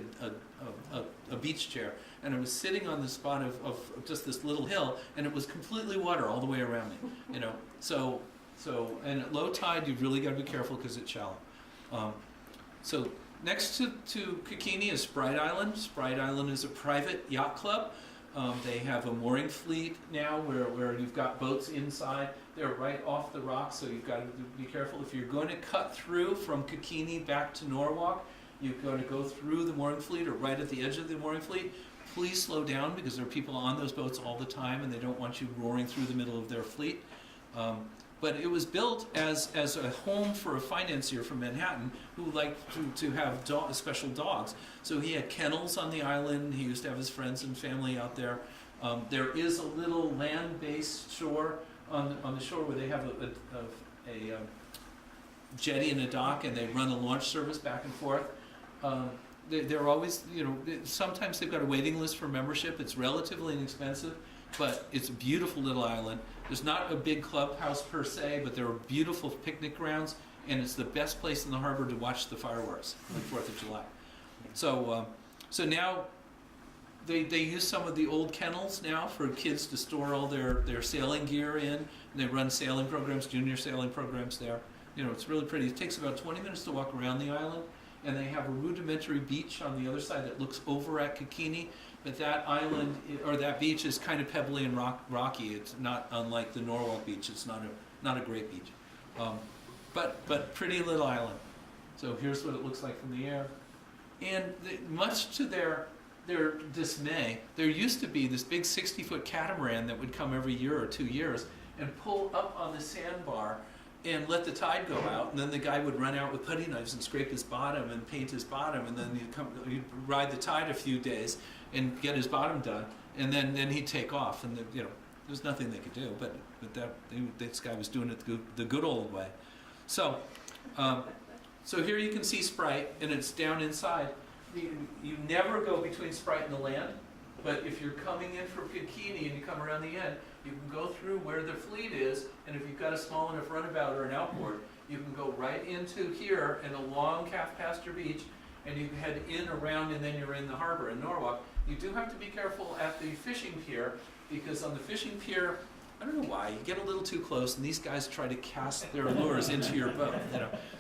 a beach chair, and I was sitting on the spot of just this little hill, and it was completely water all the way around me. So and at low tide you've really got to be careful because it's shallow. So next to Coquina is Sprite Island. Sprite Island is a private yacht club. They have a mooring fleet now where you've got boats inside. They're right off the rocks, so you've got to be careful. If you're going to cut through from Coquina back to Norwalk, you've got to go through the mooring fleet or right at the edge of the mooring fleet. Please slow down because there are people on those boats all the time, and they don't want you roaring through the middle of their fleet. But it was built as a home for a financier from Manhattan who liked to have special dogs. So he had kennels on the island. He used to have his friends and family out there. There is a little land-based shore on the shore where they have a jetty and a dock, and they run a launch service back and forth. They're always, sometimes they've got a waiting list for membership. It's relatively inexpensive, but it's a beautiful little island. There's not a big clubhouse per se, but there are beautiful picnic grounds, and it's the best place in the harbor to watch the fireworks on 4th of July. So now they use some of the old kennels now for kids to store all their sailing gear in. And they run sailing programs, junior sailing programs there. It's really pretty. It takes about 20 minutes to walk around the island, and they have a rudimentary beach on the other side that looks over at Coquina. But that island, or that beach, is kind of pebbly and rocky. It's not unlike the Norwalk beach. It's not a great beach, but pretty little island. So here's what it looks like from the air. And much to their dismay, there used to be this big 60-foot catamaran that would come every year or 2 years and pull up on the sandbar and let the tide go out, and then the guy would run out with putty knives and scrape his bottom and paint his bottom, and then he'd ride the tide a few days and get his bottom done, and then he'd take off, and there's nothing they could do, but this guy was doing it the good old way. So here you can see Sprite, and it's down inside. You never go between Sprite and the land, but if you're coming in from Coquina and you come around the end, you can go through where the fleet is, and if you've got a small enough runabout or an outboard, you can go right into here and along Capt Pasture Beach, and you can head in, around, and then you're in the harbor in Norwalk. You do have to be careful at the fishing pier, because on the fishing pier, I don't know why, you get a little too close, and these guys try to cast their lures into your boat.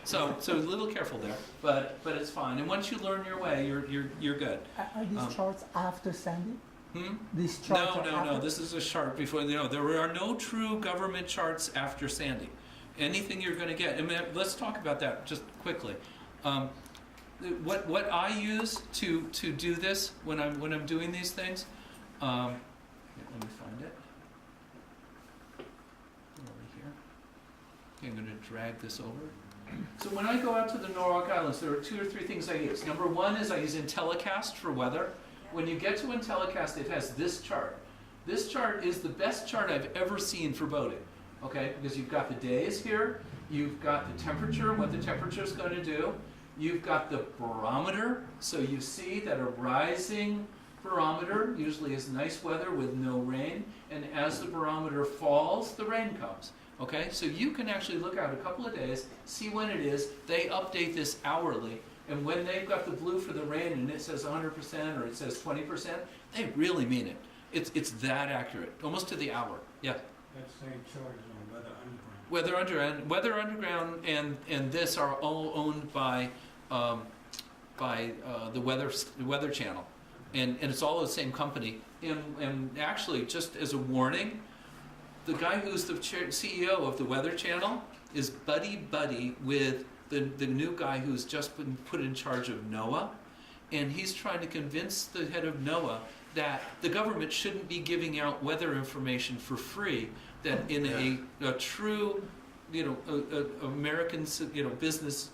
So a little careful there, but it's fine. And once you learn your way, you're good. Are these charts after Sandy? These charts No. are after? This is a chart before. There are no true government charts after Sandy. Anything you're going to get. Let's talk about that just quickly. What I use to do this when I'm doing these things. Let me find it. Over here. Okay, I'm going to drag this over. So when I go out to the Norwalk Islands, there are 2 or 3 things I use. Number one is I use IntelliCast for weather. When you get to IntelliCast, it has this chart. This chart is the best chart I've ever seen for boating, okay? Because you've got the days here, you've got the temperature, what the temperature is going to do, you've got the barometer, so you see that a rising barometer usually is nice weather with no rain, and as the barometer falls, the rain comes. Okay, so you can actually look out a couple of days, see when it is. They update this hourly, and when they've got the blue for the rain and it says 100% or it says 20%, they really mean it. It's that accurate, almost to the hour. Yeah. That same chart is on Weather Underground. Weather Underground and this are all owned by the Weather Channel, and it's all the same company. And actually, just as a warning, the guy who's the CEO of the Weather Channel is buddy with the new guy who's just been put in charge of NOAA, and he's trying to convince the head of NOAA that the government shouldn't be giving out weather information for free. That in a true, American, business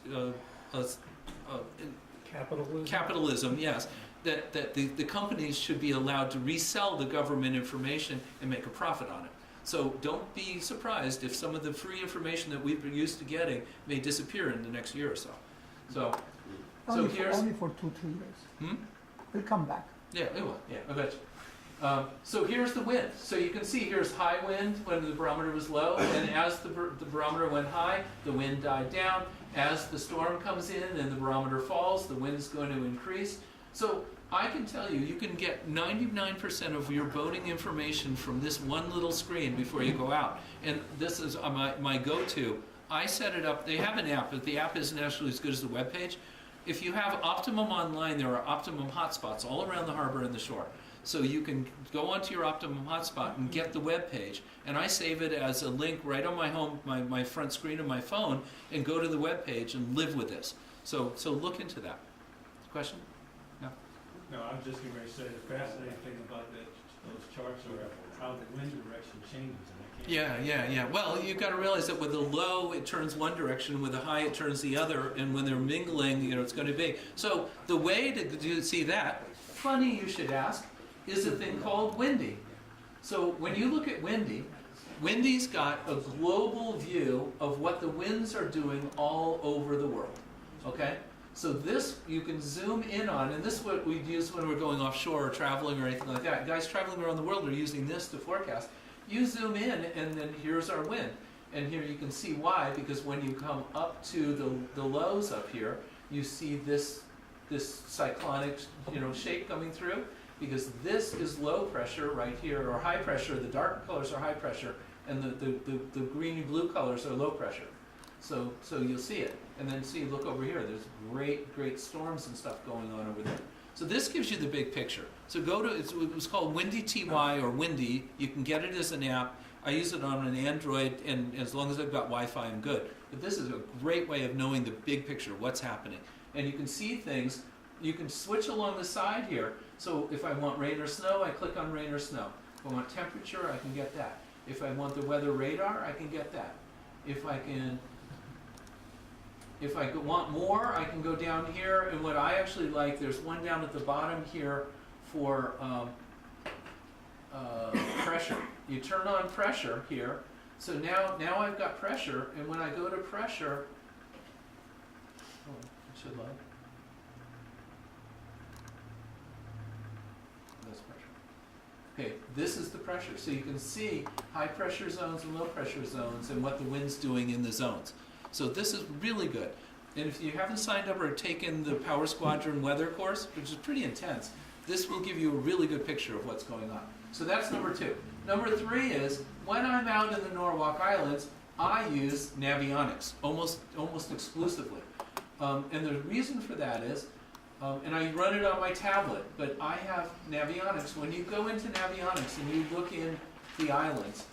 capitalism, yes, that the companies should be allowed to resell the government information and make a profit on it. So don't be surprised if some of the free information that we've been used to getting may disappear in the next year or so. So here's only for 2-3 years. They'll come back. Yeah, it will. Yeah, I bet you. So here's the wind. So you can see here's high wind when the barometer was low, and as the barometer went high, the wind died down. As the storm comes in and the barometer falls, the wind's going to increase. So I can tell you, you can get 99% of your boating information from this one little screen before you go out. And this is my go-to. I set it up. They have an app, but the app isn't actually as good as the web page. If you have Optimum online, there are Optimum hotspots all around the harbor and the shore. So you can go onto your Optimum hotspot and get the web page. And I save it as a link right on my front screen of my phone, and go to the web page and live with this. So look into that. Question? No, I was just going to say the fascinating thing about those charts are how the wind direction changes. Yeah. Well, you've got to realize that with a low, it turns one direction, with a high, it turns the other, and when they're mingling, it's going to be. So the way to see that, funny you should ask, is a thing called Windy. So when you look at Windy, Windy's got a global view of what the winds are doing all over the world, okay? So this you can zoom in on, and this is what we use when we're going offshore or traveling or anything like that. Guys traveling around the world are using this to forecast. You zoom in, and then here's our wind. And here you can see why, because when you come up to the lows up here, you see this cyclonic shape coming through, because this is low pressure right here, or high pressure. The dark colors are high pressure, and the greeny blue colors are low pressure. So you'll see it. And then look over here, there's great storms and stuff going on over there. So this gives you the big picture. So it was called Windy TY or Windy. You can get it as an app. I use it on an Android, and as long as I've got Wi-Fi, I'm good. But this is a great way of knowing the big picture, what's happening. And you can see things. You can switch along the side here. So if I want rain or snow, I click on rain or snow. If I want temperature, I can get that. If I want the weather radar, I can get that. If I want more, I can go down here, and what I actually like, there's one down at the bottom here for pressure. You turn on pressure here, so now I've got pressure, and when I go to pressure, it should load. That's pressure. Okay, this is the pressure, so you can see high pressure zones and low pressure zones and what the wind's doing in the zones. So this is really good. And if you haven't signed up or taken the Power Squadron weather course, which is pretty intense, this will give you a really good picture of what's going on. So that's number 2. Number 3 is, when I'm out in the Norwalk Islands, I use Navionics, almost exclusively. And the reason for that is, and I run it on my tablet, but I have Navionics. When you go into Navionics and you look in the islands,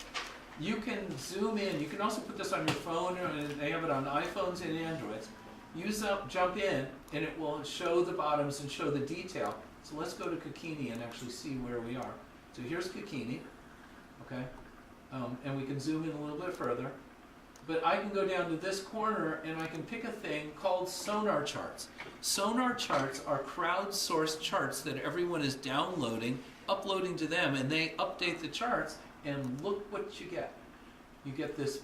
you can zoom in. You can also put this on your phone, and they have it on iPhones and Androids. Jump in, and it will show the bottoms and show the detail. So let's go to Coquina and actually see where we are. So here's Coquina, okay? And we can zoom in a little bit further. But I can go down to this corner, and I can pick a thing called Sonar Charts. Sonar Charts are crowdsourced charts that everyone is downloading, uploading to them, and they update the charts. And look what you get. You get this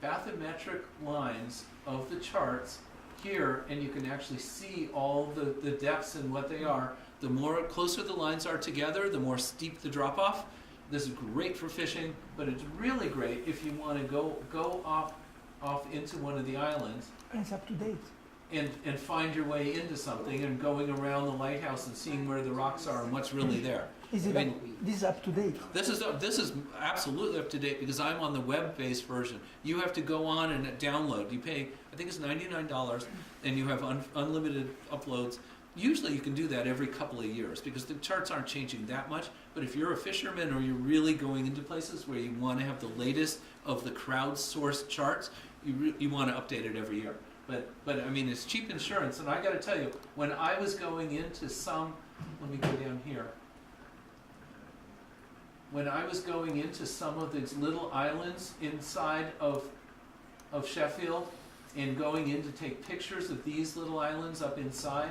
bathymetric lines of the charts here, and you can actually see all the depths and what they are. The more closer the lines are together, the more steep the drop-off. This is great for fishing, but it's really great if you want to go off into one of the islands And it's up to date. and find your way into something and going around the lighthouse and seeing where the rocks are and what's really there. Is it I mean, this is up to date? This is absolutely up to date because I'm on the web-based version. You have to go on and download. You pay, I think it's $99, and you have unlimited uploads. Usually you can do that every couple of years because the charts aren't changing that much. But if you're a fisherman or you're really going into places where you want to have the latest of the crowdsourced charts, you want to update it every year. But I mean, it's cheap insurance. And I got to tell you, when I was going into some, let me go down here. When I was going into some of these little islands inside of Sheffield and going in to take pictures of these little islands up inside,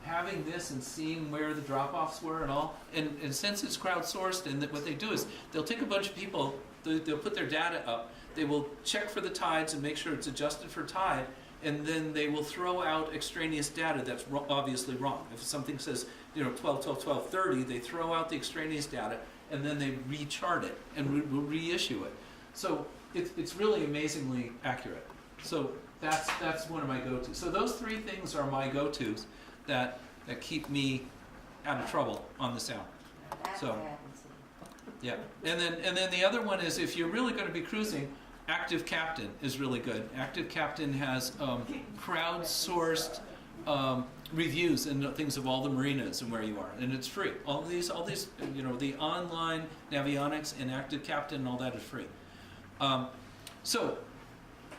having this and seeing where the drop-offs were and all, and since it's crowdsourced, and what they do is they'll take a bunch of people, they'll put their data up, they will check for the tides and make sure it's adjusted for tide, and then they will throw out extraneous data that's obviously wrong. If something says, 12, 12, 12, 30, they throw out the extraneous data, and then they rechart it and will reissue it. So it's really amazingly accurate. So that's one of my go-tos. So those three things are my go-tos that keep me out of trouble on the sound. So yeah, and then the other one is if you're really going to be cruising, Active Captain is really good. Active Captain has crowdsourced reviews and things of all the marinas and where you are, and it's free. All these, the online Navionics and Active Captain and all that is free. So,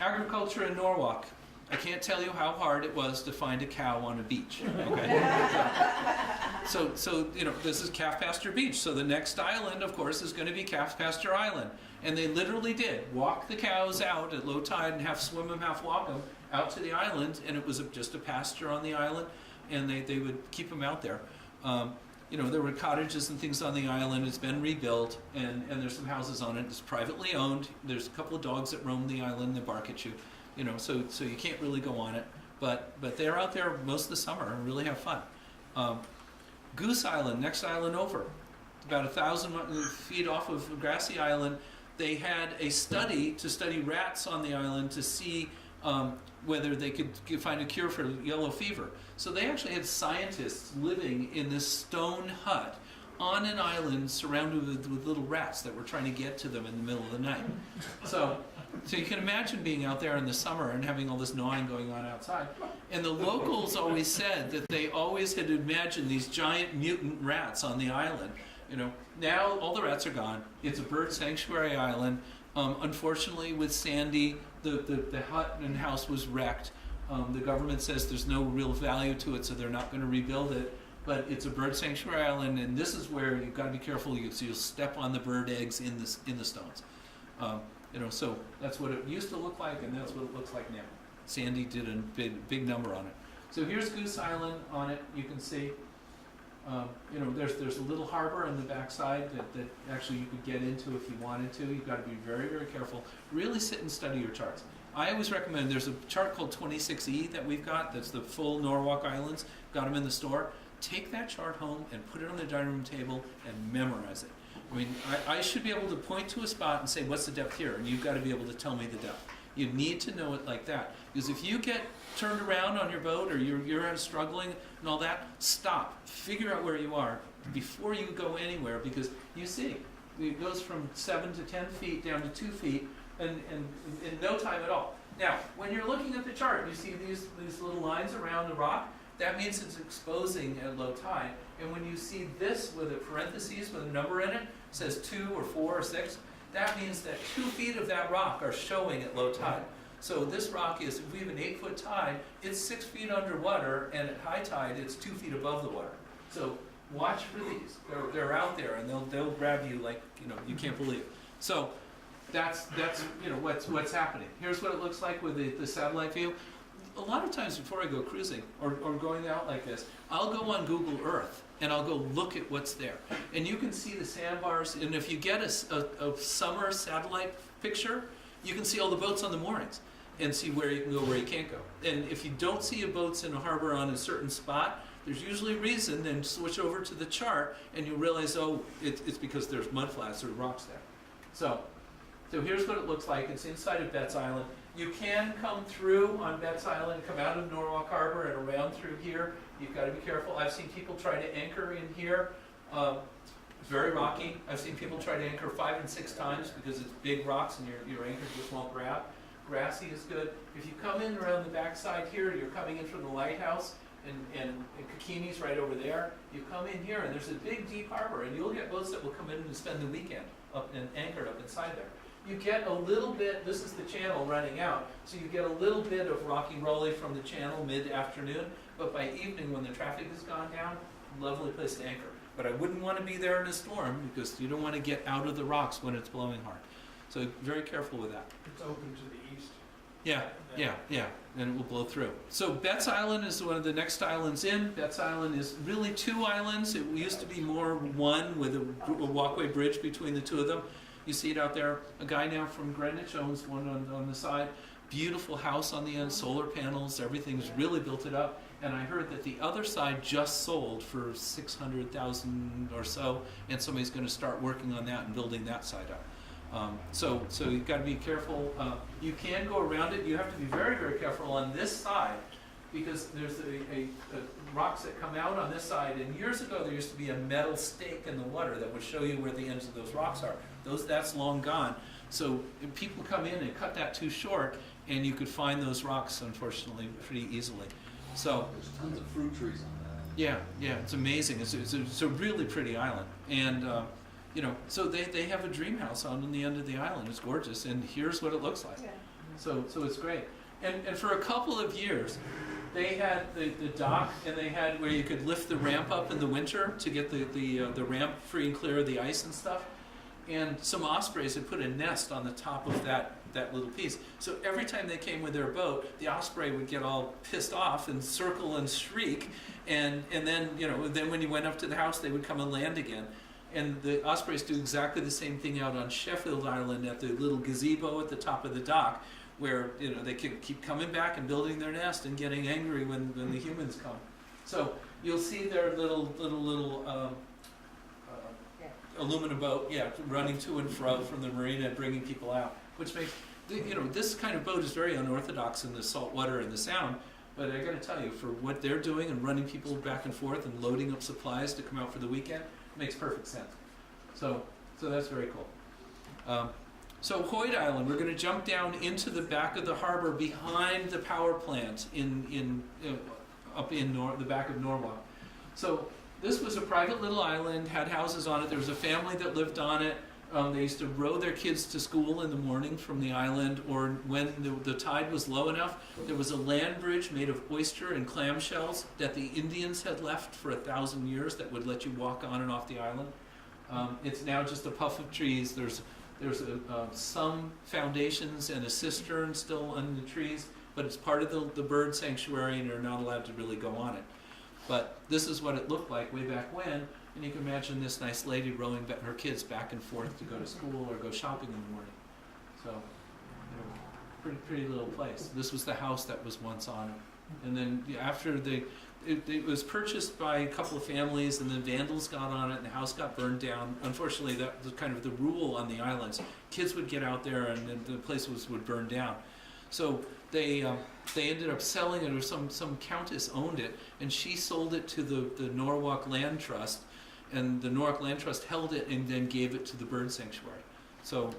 agriculture in Norwalk. I can't tell you how hard it was to find a cow on a beach. Okay, so this is Calf Pasture Beach. So the next island, of course, is going to be Calf Pasture Island, and they literally did walk the cows out at low tide and half swim them, half walk them out to the island, and it was just a pasture on the island, and they would keep them out there. There were cottages and things on the island. It's been rebuilt, and there's some houses on it. It's privately owned. There's a couple of dogs that roam the island that bark at you. So you can't really go on it, but they're out there most of the summer and really have fun. Goose Island, next island over, about 1,000 feet off of Grassy Island. They had a study to study rats on the island to see whether they could find a cure for yellow fever. So they actually had scientists living in this stone hut on an island surrounded with little rats that were trying to get to them in the middle of the night. So you can imagine being out there in the summer and having all this gnawing going on outside. And the locals always said that they always had imagined these giant mutant rats on the island. Now all the rats are gone. It's a bird sanctuary island. Unfortunately, with Sandy, the hut and house was wrecked. The government says there's no real value to it, so they're not going to rebuild it. But it's a bird sanctuary island, and this is where you've got to be careful. You'll step on the bird eggs in the stones. So that's what it used to look like, and that's what it looks like now. Sandy did a big number on it. So here's Goose Island on it. You can see, there's a little harbor on the backside that actually you could get into if you wanted to. You've got to be very, very careful. Really sit and study your charts. I always recommend, there's a chart called 26E that we've got, that's the full Norwalk Islands, got them in the store. Take that chart home and put it on the dining room table and memorize it. I mean, I should be able to point to a spot and say, what's the depth here? And you've got to be able to tell me the depth. You need to know it like that. Because if you get turned around on your boat or you're struggling and all that, stop. Figure out where you are before you go anywhere, because you see, it goes from 7 to 10 feet down to 2 feet and in no time at all. Now, when you're looking at the chart, you see these little lines around the rock. That means it's exposing at low tide. And when you see this with a parentheses with a number in it, says 2 or 4 or 6, that means that 2 feet of that rock are showing at low tide. So this rock is, if we have an 8-foot tide, it's 6 feet underwater, and at high tide, it's 2 feet above the water. So watch for these. They're out there, and they'll grab you like, you can't believe it. So that's what's happening. Here's what it looks like with the satellite view. A lot of times before I go cruising or going out like this, I'll go on Google Earth and I'll go look at what's there. And you can see the sandbars, and if you get a summer satellite picture, you can see all the boats on the moorings and see where you can go, where you can't go. And if you don't see your boats in a harbor on a certain spot, there's usually a reason. Then switch over to the chart, and you realize, oh, it's because there's mudflats or rocks there. So here's what it looks like. It's inside of Betts Island. You can come through on Betts Island, come out of Norwalk Harbor and around through here. You've got to be careful. I've seen people try to anchor in here. It's very rocky. I've seen people try to anchor 5 and 6 times because it's big rocks and your anchor just won't grab. Grassy is good. If you come in around the backside here, you're coming in from the Lighthouse, and Coquina's right over there. You come in here, and there's a big, deep harbor, and you'll get boats that will come in and spend the weekend up and anchored up inside there. You get a little bit, this is the channel running out, so you get a little bit of rocky rolly from the channel mid-afternoon, but by evening when the traffic has gone down, lovely place to anchor. But I wouldn't want to be there in a storm because you don't want to get out of the rocks when it's blowing hard. So very careful with that. It's open to the east. Yeah, and it will blow through. So Betts Island is one of the next islands in. Betts Island is really 2 islands. It used to be more one with a walkway bridge between the 2 of them. You see it out there. A guy now from Greenwich owns one on the side. Beautiful house on the end, solar panels, everything's really built it up. And I heard that the other side just sold for $600,000 or so, and somebody's going to start working on that and building that side up. So you've got to be careful. You can go around it. You have to be very, very careful on this side because there's a rocks that come out on this side. And years ago, there used to be a metal stake in the water that would show you where the ends of those rocks are. That's long gone. So people come in and cut that too short, and you could find those rocks, unfortunately, pretty easily. So There's tons of fruit trees on that. yeah, it's amazing. It's a really pretty island, and so they have a dream house on the end of the island. It's gorgeous, and here's what it looks like. Yeah. So it's great. And for a couple of years, they had the dock, and they had where you could lift the ramp up in the winter to get the ramp free and clear of the ice and stuff. And some ospreys had put a nest on the top of that little piece. So every time they came with their boat, the osprey would get all pissed off and circle and shriek. And then then when you went up to the house, they would come and land again. And the ospreys do exactly the same thing out on Sheffield Island at the little gazebo at the top of the dock, where they can keep coming back and building their nest and getting angry when the humans come. So you'll see their little aluminum boat, running to and fro from the marina, bringing people out, which makes this kind of boat is very unorthodox in the salt water and the sound. But I got to tell you, for what they're doing and running people back and forth and loading up supplies to come out for the weekend, it makes perfect sense. So that's very cool. So Hoyt Island, we're going to jump down into the back of the harbor behind the power plant up in the back of Norwalk. So this was a private little island, had houses on it. There was a family that lived on it. They used to row their kids to school in the morning from the island, or when the tide was low enough, there was a land bridge made of oyster and clam shells that the Indians had left for 1,000 years that would let you walk on and off the island. It's now just a puff of trees. There's some foundations and a cistern still under the trees, but it's part of the bird sanctuary, and you're not allowed to really go on it. But this is what it looked like way back when, and you can imagine this nice lady rowing her kids back and forth to go to school or go shopping in the morning. So, pretty little place. This was the house that was once on it. And then after it was purchased by a couple of families, and then vandals got on it, and the house got burned down. Unfortunately, that was kind of the rule on the islands. Kids would get out there, and then the place would burn down. So they ended up selling it, or some countess owned it, and she sold it to the Norwalk Land Trust, and the Norwalk Land Trust held it and then gave it to the bird sanctuary. So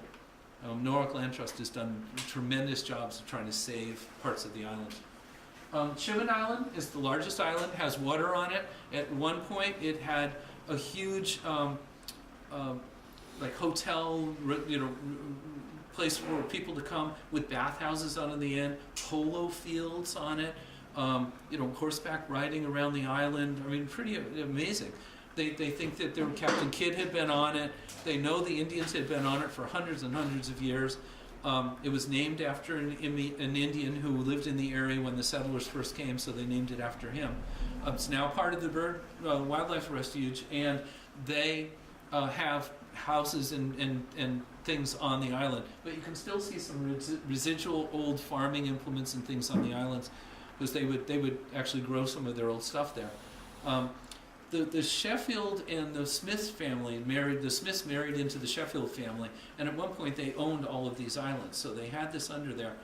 Norwalk Land Trust has done tremendous jobs of trying to save parts of the island. Chimney Island is the largest island, has water on it. At one point it had a huge hotel, place for people to come with bathhouses on the end, polo fields on it, horseback riding around the island. I mean, pretty amazing. They think that their Captain Kidd had been on it. They know the Indians had been on it for hundreds and hundreds of years. It was named after an Indian who lived in the area when the settlers first came, so they named it after him. It's now part of the bird wildlife refuge, and they have houses and things on the island, but you can still see some residual old farming implements and things on the islands, because they would actually grow some of their old stuff there. The Sheffield and the Smith family married. The Smiths married into the Sheffield family, and at one point they owned all of these islands. So they had this under their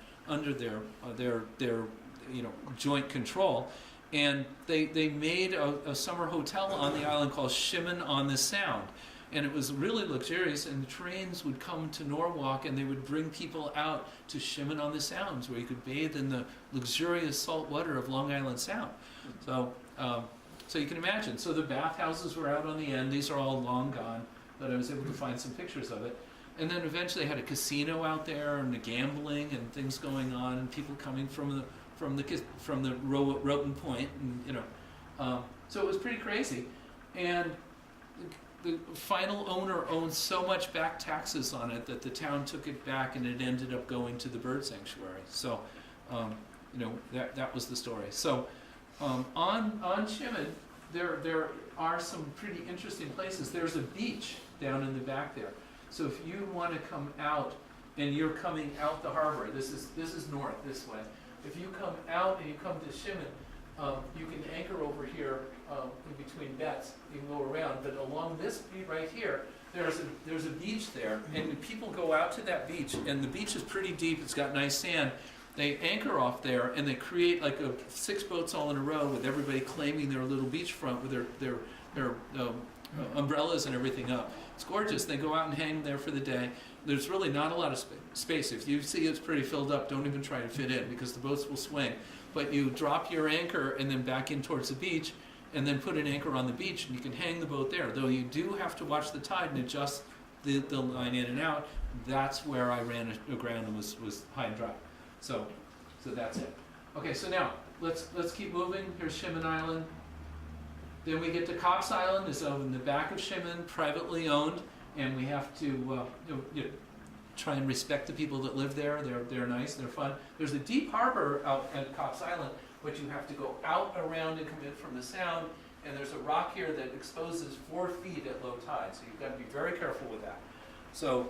joint control, and they made a summer hotel on the island called Shimmin on the Sound, and it was really luxurious. And the trains would come to Norwalk, and they would bring people out to Shimmin on the Sounds, where you could bathe in the luxurious salt water of Long Island Sound. So you can imagine. So the bathhouses were out on the end. These are all long gone, but I was able to find some pictures of it. And then eventually they had a casino out there, and the gambling and things going on, and people coming from the Roten Point, and so it was pretty crazy. And the final owner owned so much back taxes on it that the town took it back, and it ended up going to the bird sanctuary. So that was the story. So on Shimmin, there are some pretty interesting places. There's a beach down in the back there. So if you want to come out, and you're coming out the harbor, this is north this way. If you come out and you come to Shimmin, you can anchor over here in between bets. You can go around, but along this beach right here, there's a beach there, and people go out to that beach, and the beach is pretty deep. It's got nice sand. They anchor off there, and they create like 6 boats all in a row with everybody claiming their little beachfront with their umbrellas and everything up. It's gorgeous. They go out and hang there for the day. There's really not a lot of space. If you see it's pretty filled up, don't even try to fit in, because the boats will swing. But you drop your anchor and then back in towards the beach, and then put an anchor on the beach, and you can hang the boat there. Though you do have to watch the tide and adjust the line in and out. That's where I ran aground and was high and dry. So that's it. Okay, so now let's keep moving. Here's Shimmin Island. Then we get to Cap's Island. It's over in the back of Shimmin, privately owned, and we have to try and respect the people that live there. They're nice, they're fun. There's a deep harbor out at Cap's Island, but you have to go out around and come in from the Sound, and there's a rock here that exposes 4 feet at low tide, so you've got to be very careful with that. So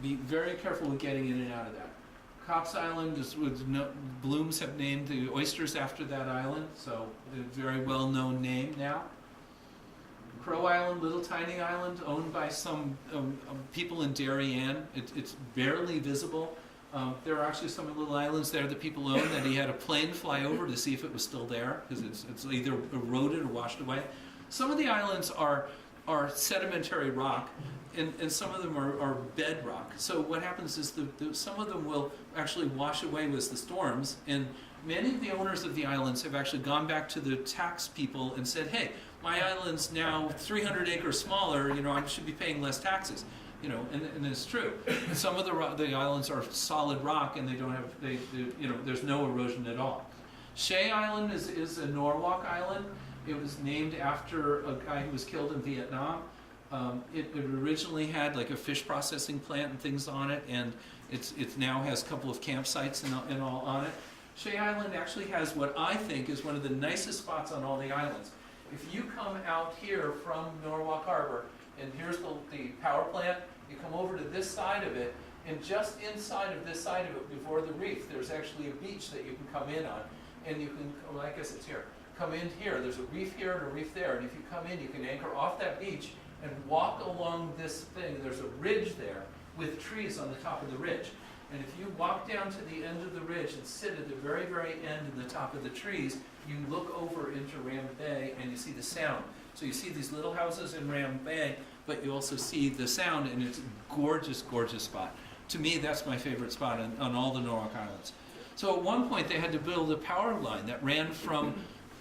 be very careful with getting in and out of that. Cap's Island Blooms have named the oysters after that island, so a very well-known name now. Crow Island, little tiny island, owned by some people in Darien. It's barely visible. There are actually some little islands there that people own that he had a plane fly over to see if it was still there, because it's either eroded or washed away. Some of the islands are sedimentary rock, and some of them are bedrock. So what happens is some of them will actually wash away with the storms, and many of the owners of the islands have actually gone back to the tax people and said, hey, my island's now 300 acres smaller, I should be paying less taxes. And it's true. And some of the islands are solid rock, and there's no erosion at all. Shea Island is a Norwalk Island. It was named after a guy who was killed in Vietnam. It originally had like a fish processing plant and things on it, and it now has a couple of campsites and all on it. Shea Island actually has what I think is one of the nicest spots on all the islands. If you come out here from Norwalk Harbor, and here's the power plant, you come over to this side of it, and just inside of this side of it, before the reef, there's actually a beach that you can come in on, and you can, well, I guess it's here, come in here. There's a reef here and a reef there, and if you come in, you can anchor off that beach and walk along this thing. There's a ridge there with trees on the top of the ridge. And if you walk down to the end of the ridge and sit at the very, very end in the top of the trees, you look over into Ram Bay and you see the Sound. So you see these little houses in Ram Bay, but you also see the Sound, and it's a gorgeous, gorgeous spot. To me, that's my favorite spot on all the Norwalk Islands. So at one point, they had to build a power line that ran from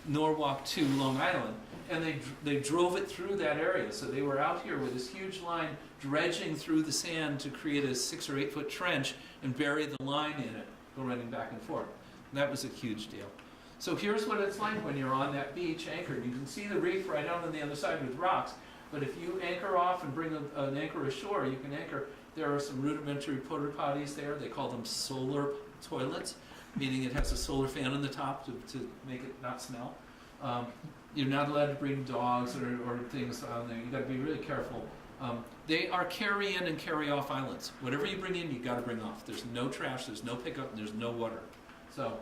Norwalk to Long Island, and they drove it through that area. So they were out here with this huge line dredging through the sand to create a 6 or 8 foot trench and bury the line in it, go running back and forth. And that was a huge deal. So here's what it's like when you're on that beach anchored. You can see the reef right down on the other side with rocks, but if you anchor off and bring an anchor ashore, you can anchor. There are some rudimentary porta potties there. They call them solar toilets, meaning it has a solar fan on the top to make it not smell. You're not allowed to bring dogs or things on there. You've got to be really careful. They are carry in and carry off islands. Whatever you bring in, you've got to bring off. There's no trash, there's no pickup, and there's no water. So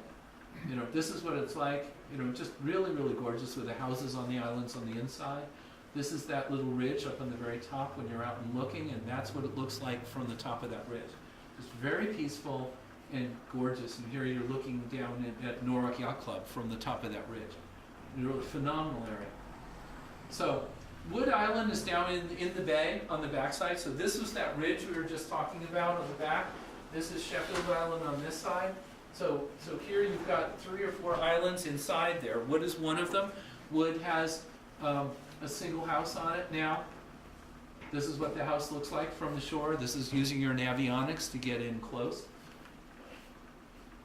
You know, this is what it's like. You know, just really, really gorgeous with the houses on the islands on the inside. This is that little ridge up on the very top when you're out and looking, and that's what it looks like from the top of that ridge. It's very peaceful and gorgeous, and here you're looking down at Norwalk Yacht Club from the top of that ridge. Really phenomenal area. So, Wood Island is down in the bay on the backside. So this is that ridge we were just talking about on the back. This is Sheffield Island on this side. So here you've got 3 or 4 islands inside there. Wood is one of them. Wood has a single house on it now. This is what the house looks like from the shore. This is using your navionics to get in close.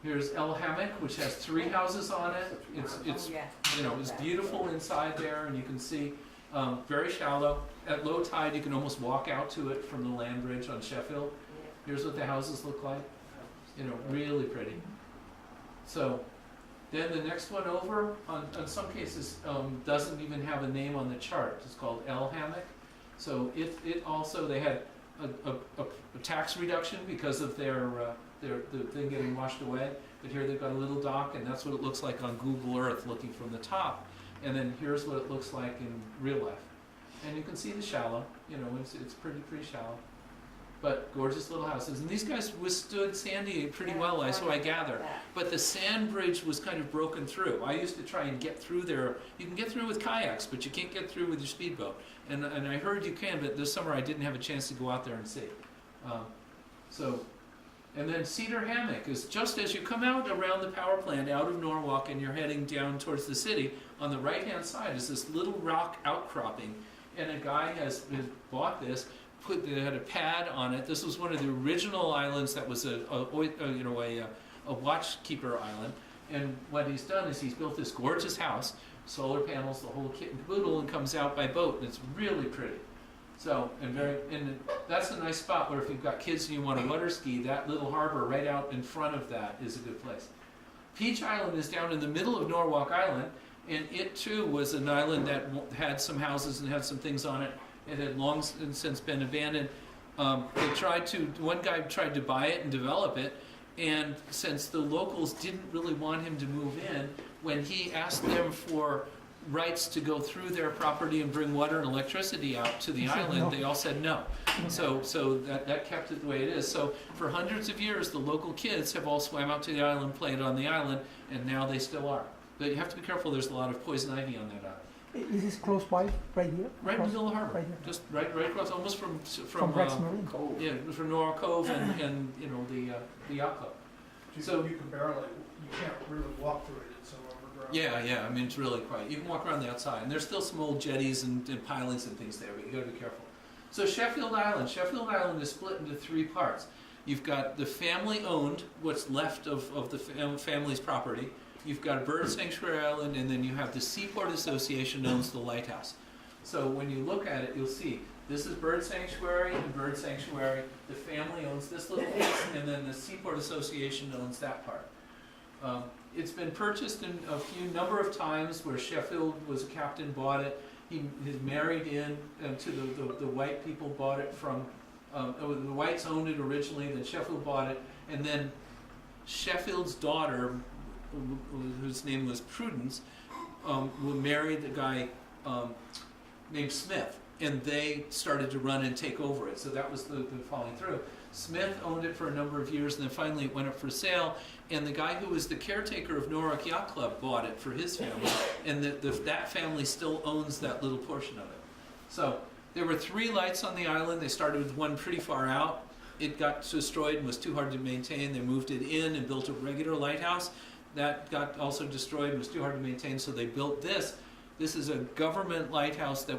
Here's El Hammock, which has 3 houses on it. It's you know, it's beautiful inside there, and you can see very shallow. At low tide, you can almost walk out to it from the land bridge on Sheffield. Here's what the houses look like. You know, really pretty. So then the next one over, on some cases, doesn't even have a name on the chart. It's called El Hammock. So it also, they had a tax reduction because of the thing getting washed away. But here they've got a little dock, and that's what it looks like on Google Earth looking from the top. And then here's what it looks like in real life. And you can see the shallow, you know, it's pretty shallow. But gorgeous little houses. And these guys withstood Sandy pretty well, so I gather. But the sand bridge was kind of broken through. I used to try and get through there. You can get through with kayaks, but you can't get through with your speedboat. And I heard you can, but this summer I didn't have a chance to go out there and see. And then Cedar Hammock is just as you come out around the power plant out of Norwalk and you're heading down towards the city, on the right-hand side is this little rock outcropping. And a guy has bought this, they had a pad on it. This was one of the original islands that was a watchkeeper island. And what he's done is he's built this gorgeous house, solar panels, the whole kit and caboodle, and comes out by boat, and it's really pretty. So, and that's a nice spot where if you've got kids and you want to water ski, that little harbor right out in front of that is a good place. Peach Island is down in the middle of Norwalk Island, and it too was an island that had some houses and had some things on it. It had long since been abandoned. One guy tried to buy it and develop it, and since the locals didn't really want him to move in, when he asked them for rights to go through their property and bring water and electricity out to the island, they all said no. So that kept it the way it is. So for hundreds of years, the local kids have all swam out to the island, played on the island, and now they still are. But you have to be careful, there's a lot of poison ivy on that island. Is this close by, right here? Right in the middle of the harbor. Right here. Just right across, almost from Rex Marine. yeah, from Norwalk Cove and you know, the yacht club. So you can barely, you can't really walk through it, it's so overgrown. Yeah, I mean, it's really quiet. You can walk around the outside, and there's still some old jetties and pilings and things there, but you gotta be careful. So Sheffield Island is split into 3 parts. You've got the family-owned, what's left of the family's property. You've got a bird sanctuary island, and then you have the Seaport Association owns the Lighthouse. So when you look at it, you'll see this is bird sanctuary and bird sanctuary. The family owns this little piece, and then the Seaport Association owns that part. It's been purchased in a number of times where Sheffield was a captain, bought it. He married in to the white people, bought it from, the whites owned it originally, then Sheffield bought it, and then Sheffield's daughter, whose name was Prudence, married a guy named Smith, and they started to run and take over it. So that was the following through. Smith owned it for a number of years, and then finally it went up for sale. And the guy who was the caretaker of Norwalk Yacht Club bought it for his family, and that family still owns that little portion of it. So there were 3 lights on the island. They started with one pretty far out. It got destroyed and was too hard to maintain. They moved it in and built a regular lighthouse. That got also destroyed and was too hard to maintain, so they built this. This is a government lighthouse that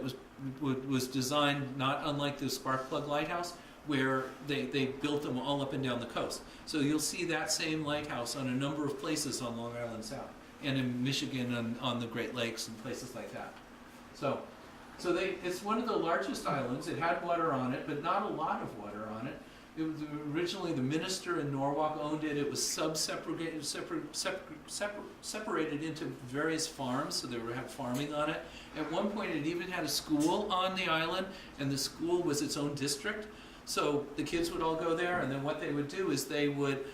was designed not unlike the Sparkplug Lighthouse, where they built them all up and down the coast. So you'll see that same lighthouse on a number of places on Long Island Sound, and in Michigan on the Great Lakes and places like that. So it's one of the largest islands. It had water on it, but not a lot of water on it. It was originally the minister in Norwalk owned it. It was separated into various farms, so they had farming on it. At one point, it even had a school on the island, and the school was its own district. So the kids would all go there, and then what they would do is they would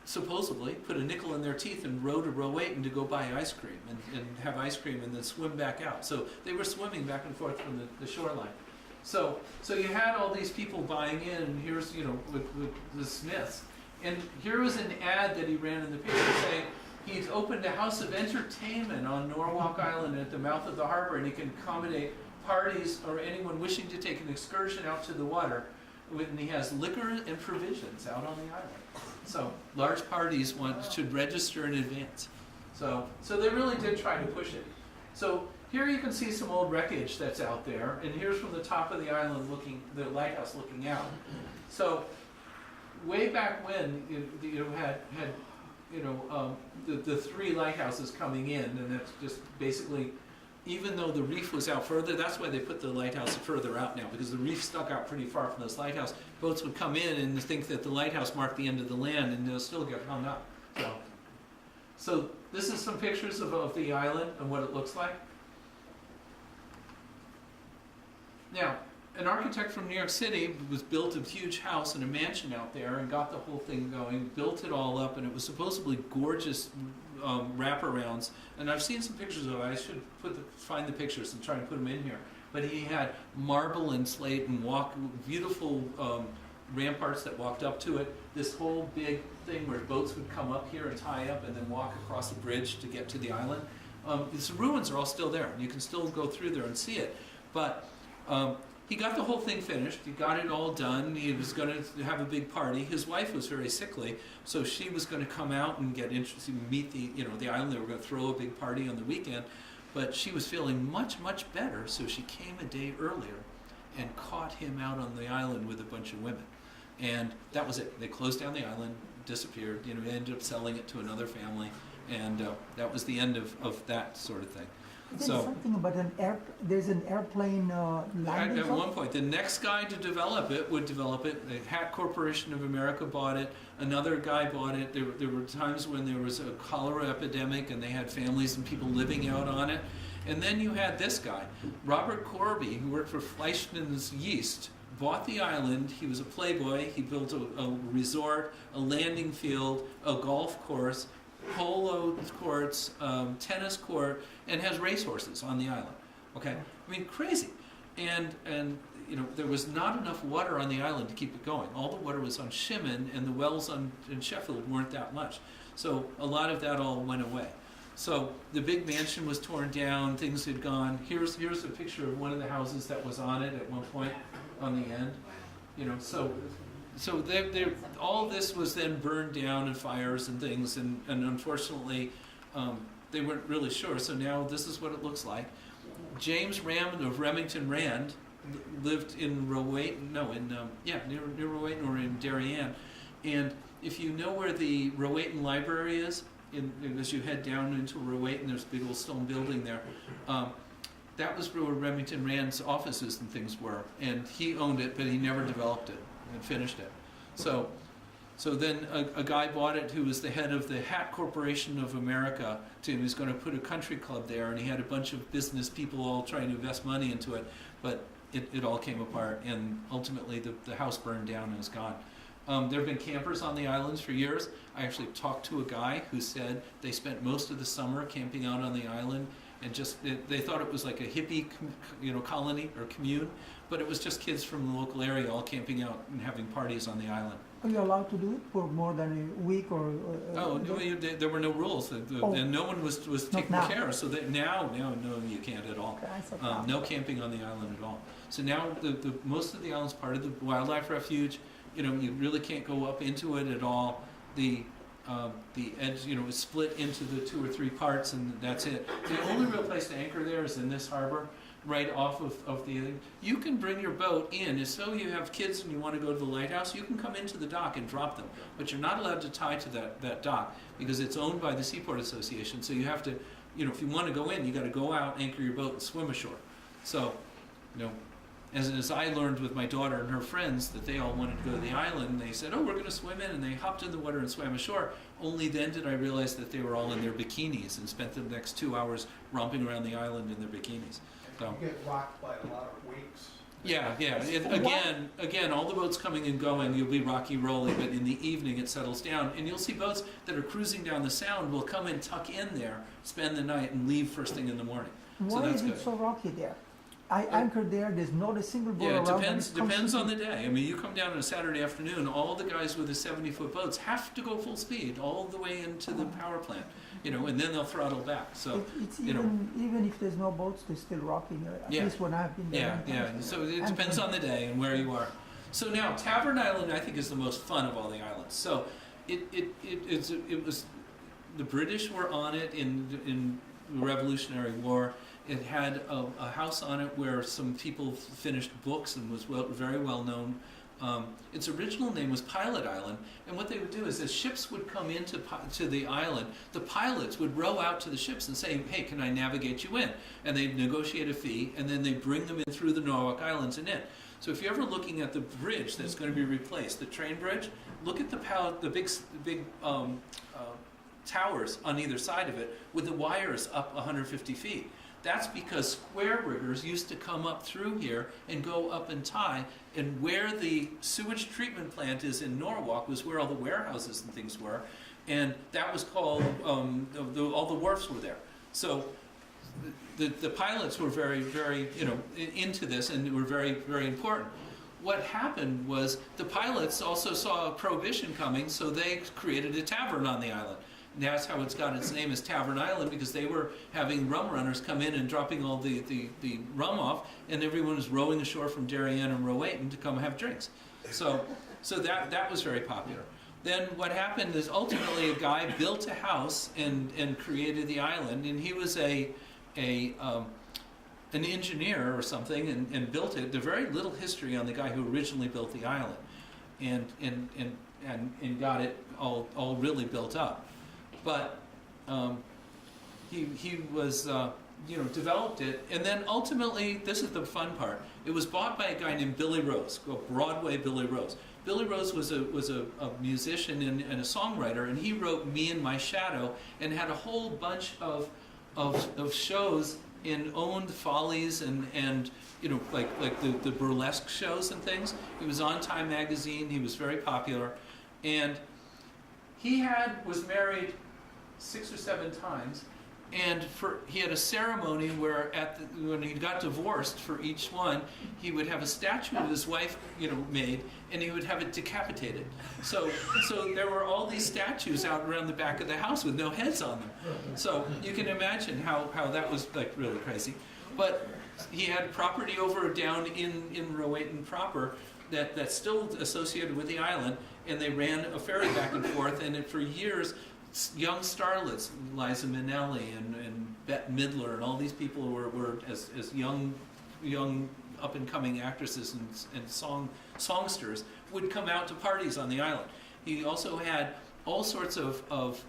supposedly put a nickel in their teeth and row to Rowayton to go buy ice cream and have ice cream and then swim back out. So they were swimming back and forth from the shoreline. So you had all these people buying in, and here's, with the Smiths. And here was an ad that he ran in the paper saying he's opened a house of entertainment on Norwalk Island at the mouth of the harbor, and he can accommodate parties or anyone wishing to take an excursion out to the water. And he has liquor and provisions out on the island. So large parties should register in advance. So they really did try to push it. So here you can see some old wreckage that's out there, and here's from the top of the island the lighthouse looking out. So way back when you had the three lighthouses coming in, and that's just basically, even though the reef was out further, that's why they put the lighthouse further out now, because the reef stuck out pretty far from this lighthouse. Boats would come in and think that the lighthouse marked the end of the land, and they'll still get hung up. So this is some pictures of the island and what it looks like. Now, an architect from New York City built a huge house and a mansion out there and got the whole thing going, built it all up, and it was supposedly gorgeous wraparounds. And I've seen some pictures of it. I should find the pictures and try to put them in here. But he had marble and slate and beautiful ramparts that walked up to it. This whole big thing where boats would come up here and tie up and then walk across a bridge to get to the island. The ruins are all still there. You can still go through there and see it. But he got the whole thing finished. He got it all done. He was going to have a big party. His wife was very sickly, so she was going to come out and get interested, meet the island. They were going to throw a big party on the weekend, but she was feeling much, much better, so she came a day earlier and caught him out on the island with a bunch of women, and that was it. They closed down the island, disappeared. They ended up selling it to another family, and that was the end of that sort of thing. There's So something about there's an airplane landing. at one point, the next guy to develop it would develop it. The Hat Corporation of America bought it. Another guy bought it. There were times when there was a cholera epidemic and they had families and people living out on it. And then you had this guy, Robert Corby, who worked for Fleischmann's Yeast, bought the island. He was a playboy. He built a resort, a landing field, a golf course, polo courts, tennis court, and has racehorses on the island. Okay, I mean, crazy. And there was not enough water on the island to keep it going. All the water was on Shimmin, and the wells in Sheffield weren't that much. So a lot of that all went away. So the big mansion was torn down. Things had gone. Here's a picture of one of the houses that was on it at one point on the end. So all this was then burned down in fires and things, and unfortunately, they weren't really sure. So now this is what it looks like. James Rammond of Remington Rand lived in Rowayton, near Rowayton or in Darien. And if you know where the Rowayton Library is, as you head down into Rowayton, there's a big old stone building there. That was where Remington Rand's offices and things were. And he owned it, but he never developed it and finished it. So then a guy bought it who was the head of the Hat Corporation of America. He was going to put a country club there, and he had a bunch of business people all trying to invest money into it, but it all came apart, and ultimately the house burned down and is gone. There have been campers on the islands for years. I actually talked to a guy who said they spent most of the summer camping out on the island, and they thought it was like a hippie colony or commune, but it was just kids from the local area all camping out and having parties on the island. Are you allowed to do it for more than a week or? No, there were no rules, and no one was taking care. So that now, no, you can't at all. Okay, no camping on the island at all. So now the most of the island's part of the wildlife refuge. You really can't go up into it at all. The edge, is split into the 2 or 3 parts, and that's it. The only real place to anchor there is in this harbor, right off of the. You can bring your boat in, as so you have kids and you want to go to the lighthouse, you can come into the dock and drop them, but you're not allowed to tie to that dock because it's owned by the Seaport Association. So you have to, if you want to go in, you got to go out, anchor your boat, and swim ashore. So, As I learned with my daughter and her friends that they all wanted to go to the island, and they said, "Oh, we're going to swim in," and they hopped in the water and swam ashore. Only then did I realize that they were all in their bikinis and spent the next 2 hours romping around the island in their bikinis. So, You get rocked by a lot of wakes. Yeah, yeah. What? Again, all the boats coming and going, you'll be rocky rolling, but in the evening it settles down, and you'll see boats that are cruising down the Sound will come and tuck in there, spend the night, and leave first thing in the morning. So Why that's is it good. so rocky there? I anchored there. There's not a single boat Yeah, it around. depends on the day. I mean, you come down on a Saturday afternoon, all the guys with the 70-foot boats have to go full speed all the way into the power plant, you know, and then they'll throttle back. So, It's you know. even if there's no boats, there's still rocky here. At Yeah. least when I've been there. yeah. So it depends on the day and where you are. So now, Tavern Island, I think, is the most fun of all the islands. So it was the British were on it in the Revolutionary War. It had a house on it where some people finished books and was very well known. Its original name was Pilot Island, and what they would do is as ships would come into to the island, the pilots would row out to the ships and say, hey, can I navigate you in? And they'd negotiate a fee, and then they'd bring them in through the Norwalk Islands and in. So if you're ever looking at the bridge that's going to be replaced, the train bridge, look at the big towers on either side of it with the wires up 150 feet. That's because square riggers used to come up through here and go up and tie, and where the sewage treatment plant is in Norwalk was where all the warehouses and things were, and that was called, all the wharfs were there. So the pilots were very, very, into this, and were very, very important. What happened was the pilots also saw Prohibition coming, so they created a tavern on the island. And that's how it's got its name as Tavern Island, because they were having rum runners come in and dropping all the rum off, and everyone was rowing ashore from Darien and Rowayton to come have drinks. So that was very popular. Then what happened is ultimately a guy built a house and created the island, and he was an engineer or something and built it. There's very little history on the guy who originally built the island and got it all really built up. But he was, developed it, and then ultimately, this is the fun part. It was bought by a guy named Billy Rose, Broadway Billy Rose. Billy Rose was a musician and a songwriter, and he wrote "Me and My Shadow" and had a whole bunch of shows in owned Follies and like the burlesque shows and things. He was on Time magazine. He was very popular, and he was married 6 or 7 times, and he had a ceremony where when he got divorced, for each one, he would have a statue of his wife, made, and he would have it decapitated. So there were all these statues out around the back of the house with no heads on them. So you can imagine how that was like really crazy. But he had property down in Rowayton proper that's still associated with the island, and they ran a ferry back and forth, and for years, young starlets, Liza Minnelli and Bette Midler, and all these people were as young up-and-coming actresses and songsters would come out to parties on the island. He also had all sorts of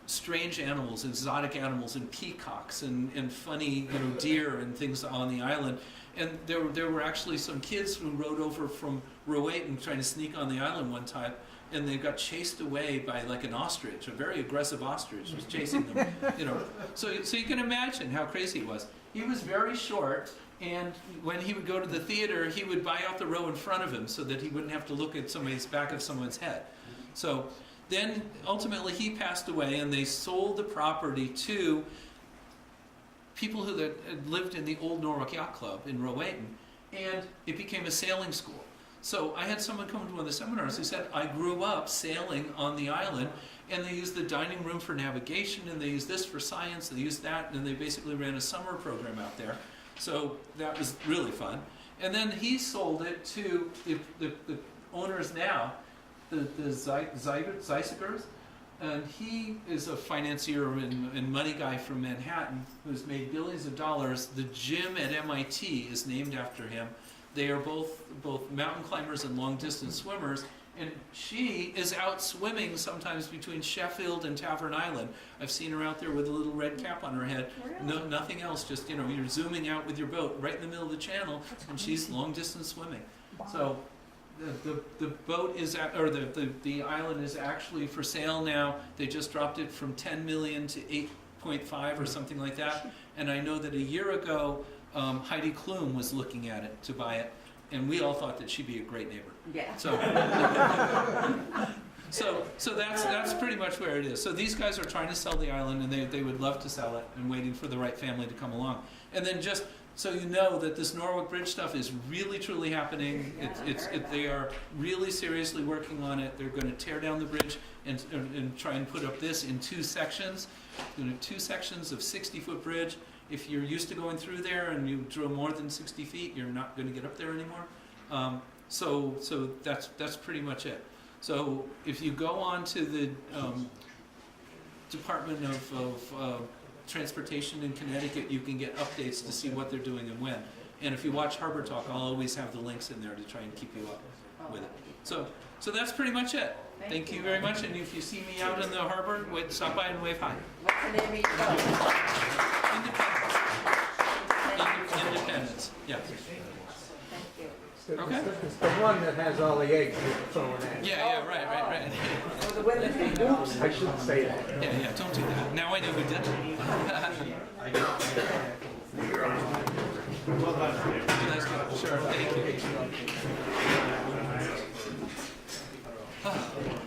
strange animals, exotic animals, and peacocks and funny deer and things on the island. And there were actually some kids who rode over from Rowayton trying to sneak on the island one time, and they got chased away by like an ostrich, a very aggressive ostrich was chasing them. So you can imagine how crazy it was. He was very short, and when he would go to the theater, he would buy out the row in front of him so that he wouldn't have to look at somebody's back of someone's head. So then ultimately he passed away, and they sold the property to people who had lived in the old Norwalk Yacht Club in Rowayton, and it became a sailing school. So I had someone come to one of the seminars who said, I grew up sailing on the island, and they used the dining room for navigation, and they used this for science, and they used that, and they basically ran a summer program out there. So that was really fun. And then he sold it to the owners now, the Zeisigers, and he is a financier and money guy from Manhattan who's made billions of dollars. The gym at MIT is named after him. They are both mountain climbers and long-distance swimmers, and she is out swimming sometimes between Sheffield and Tavern Island. I've seen her out there with a little red cap on her head. Really? No, nothing else, just, you're zooming out with your boat right in the middle of the channel, and she's long-distance swimming. Wow. So the boat is, the island is actually for sale now. They just dropped it from 10 million to 8.5 or something like that. And I know that a year ago, Heidi Klum was looking at it to buy it, and we all thought that she'd be a great neighbor. Yeah. So that's pretty much where it is. So these guys are trying to sell the island, and they would love to sell it, and waiting for the right family to come along. And then just so you know that this Norwalk Bridge stuff is really truly happening. They are really seriously working on it. They're going to tear down the bridge and try and put up this in 2 sections. 2 sections of 60-foot bridge. If you're used to going through there and you drill more than 60 feet, you're not going to get up there anymore. So that's pretty much it. So if you go on to the Department of Transportation in Connecticut, you can get updates to see what they're doing and when. And if you watch Harbor Talk, I'll always have the links in there to try and keep you up with it. So that's pretty much it. Thank you very much. And if you see me out in the harbor, stop by and wave hi. What's the name of your boat? Independence. Yeah. Thank you. Okay. It's the one that has all the eggs you're throwing at. Yeah, right. Oh, the women think, oops. I shouldn't say that. Yeah, don't do that. Now I know who did it. That's good. Sure, thank you.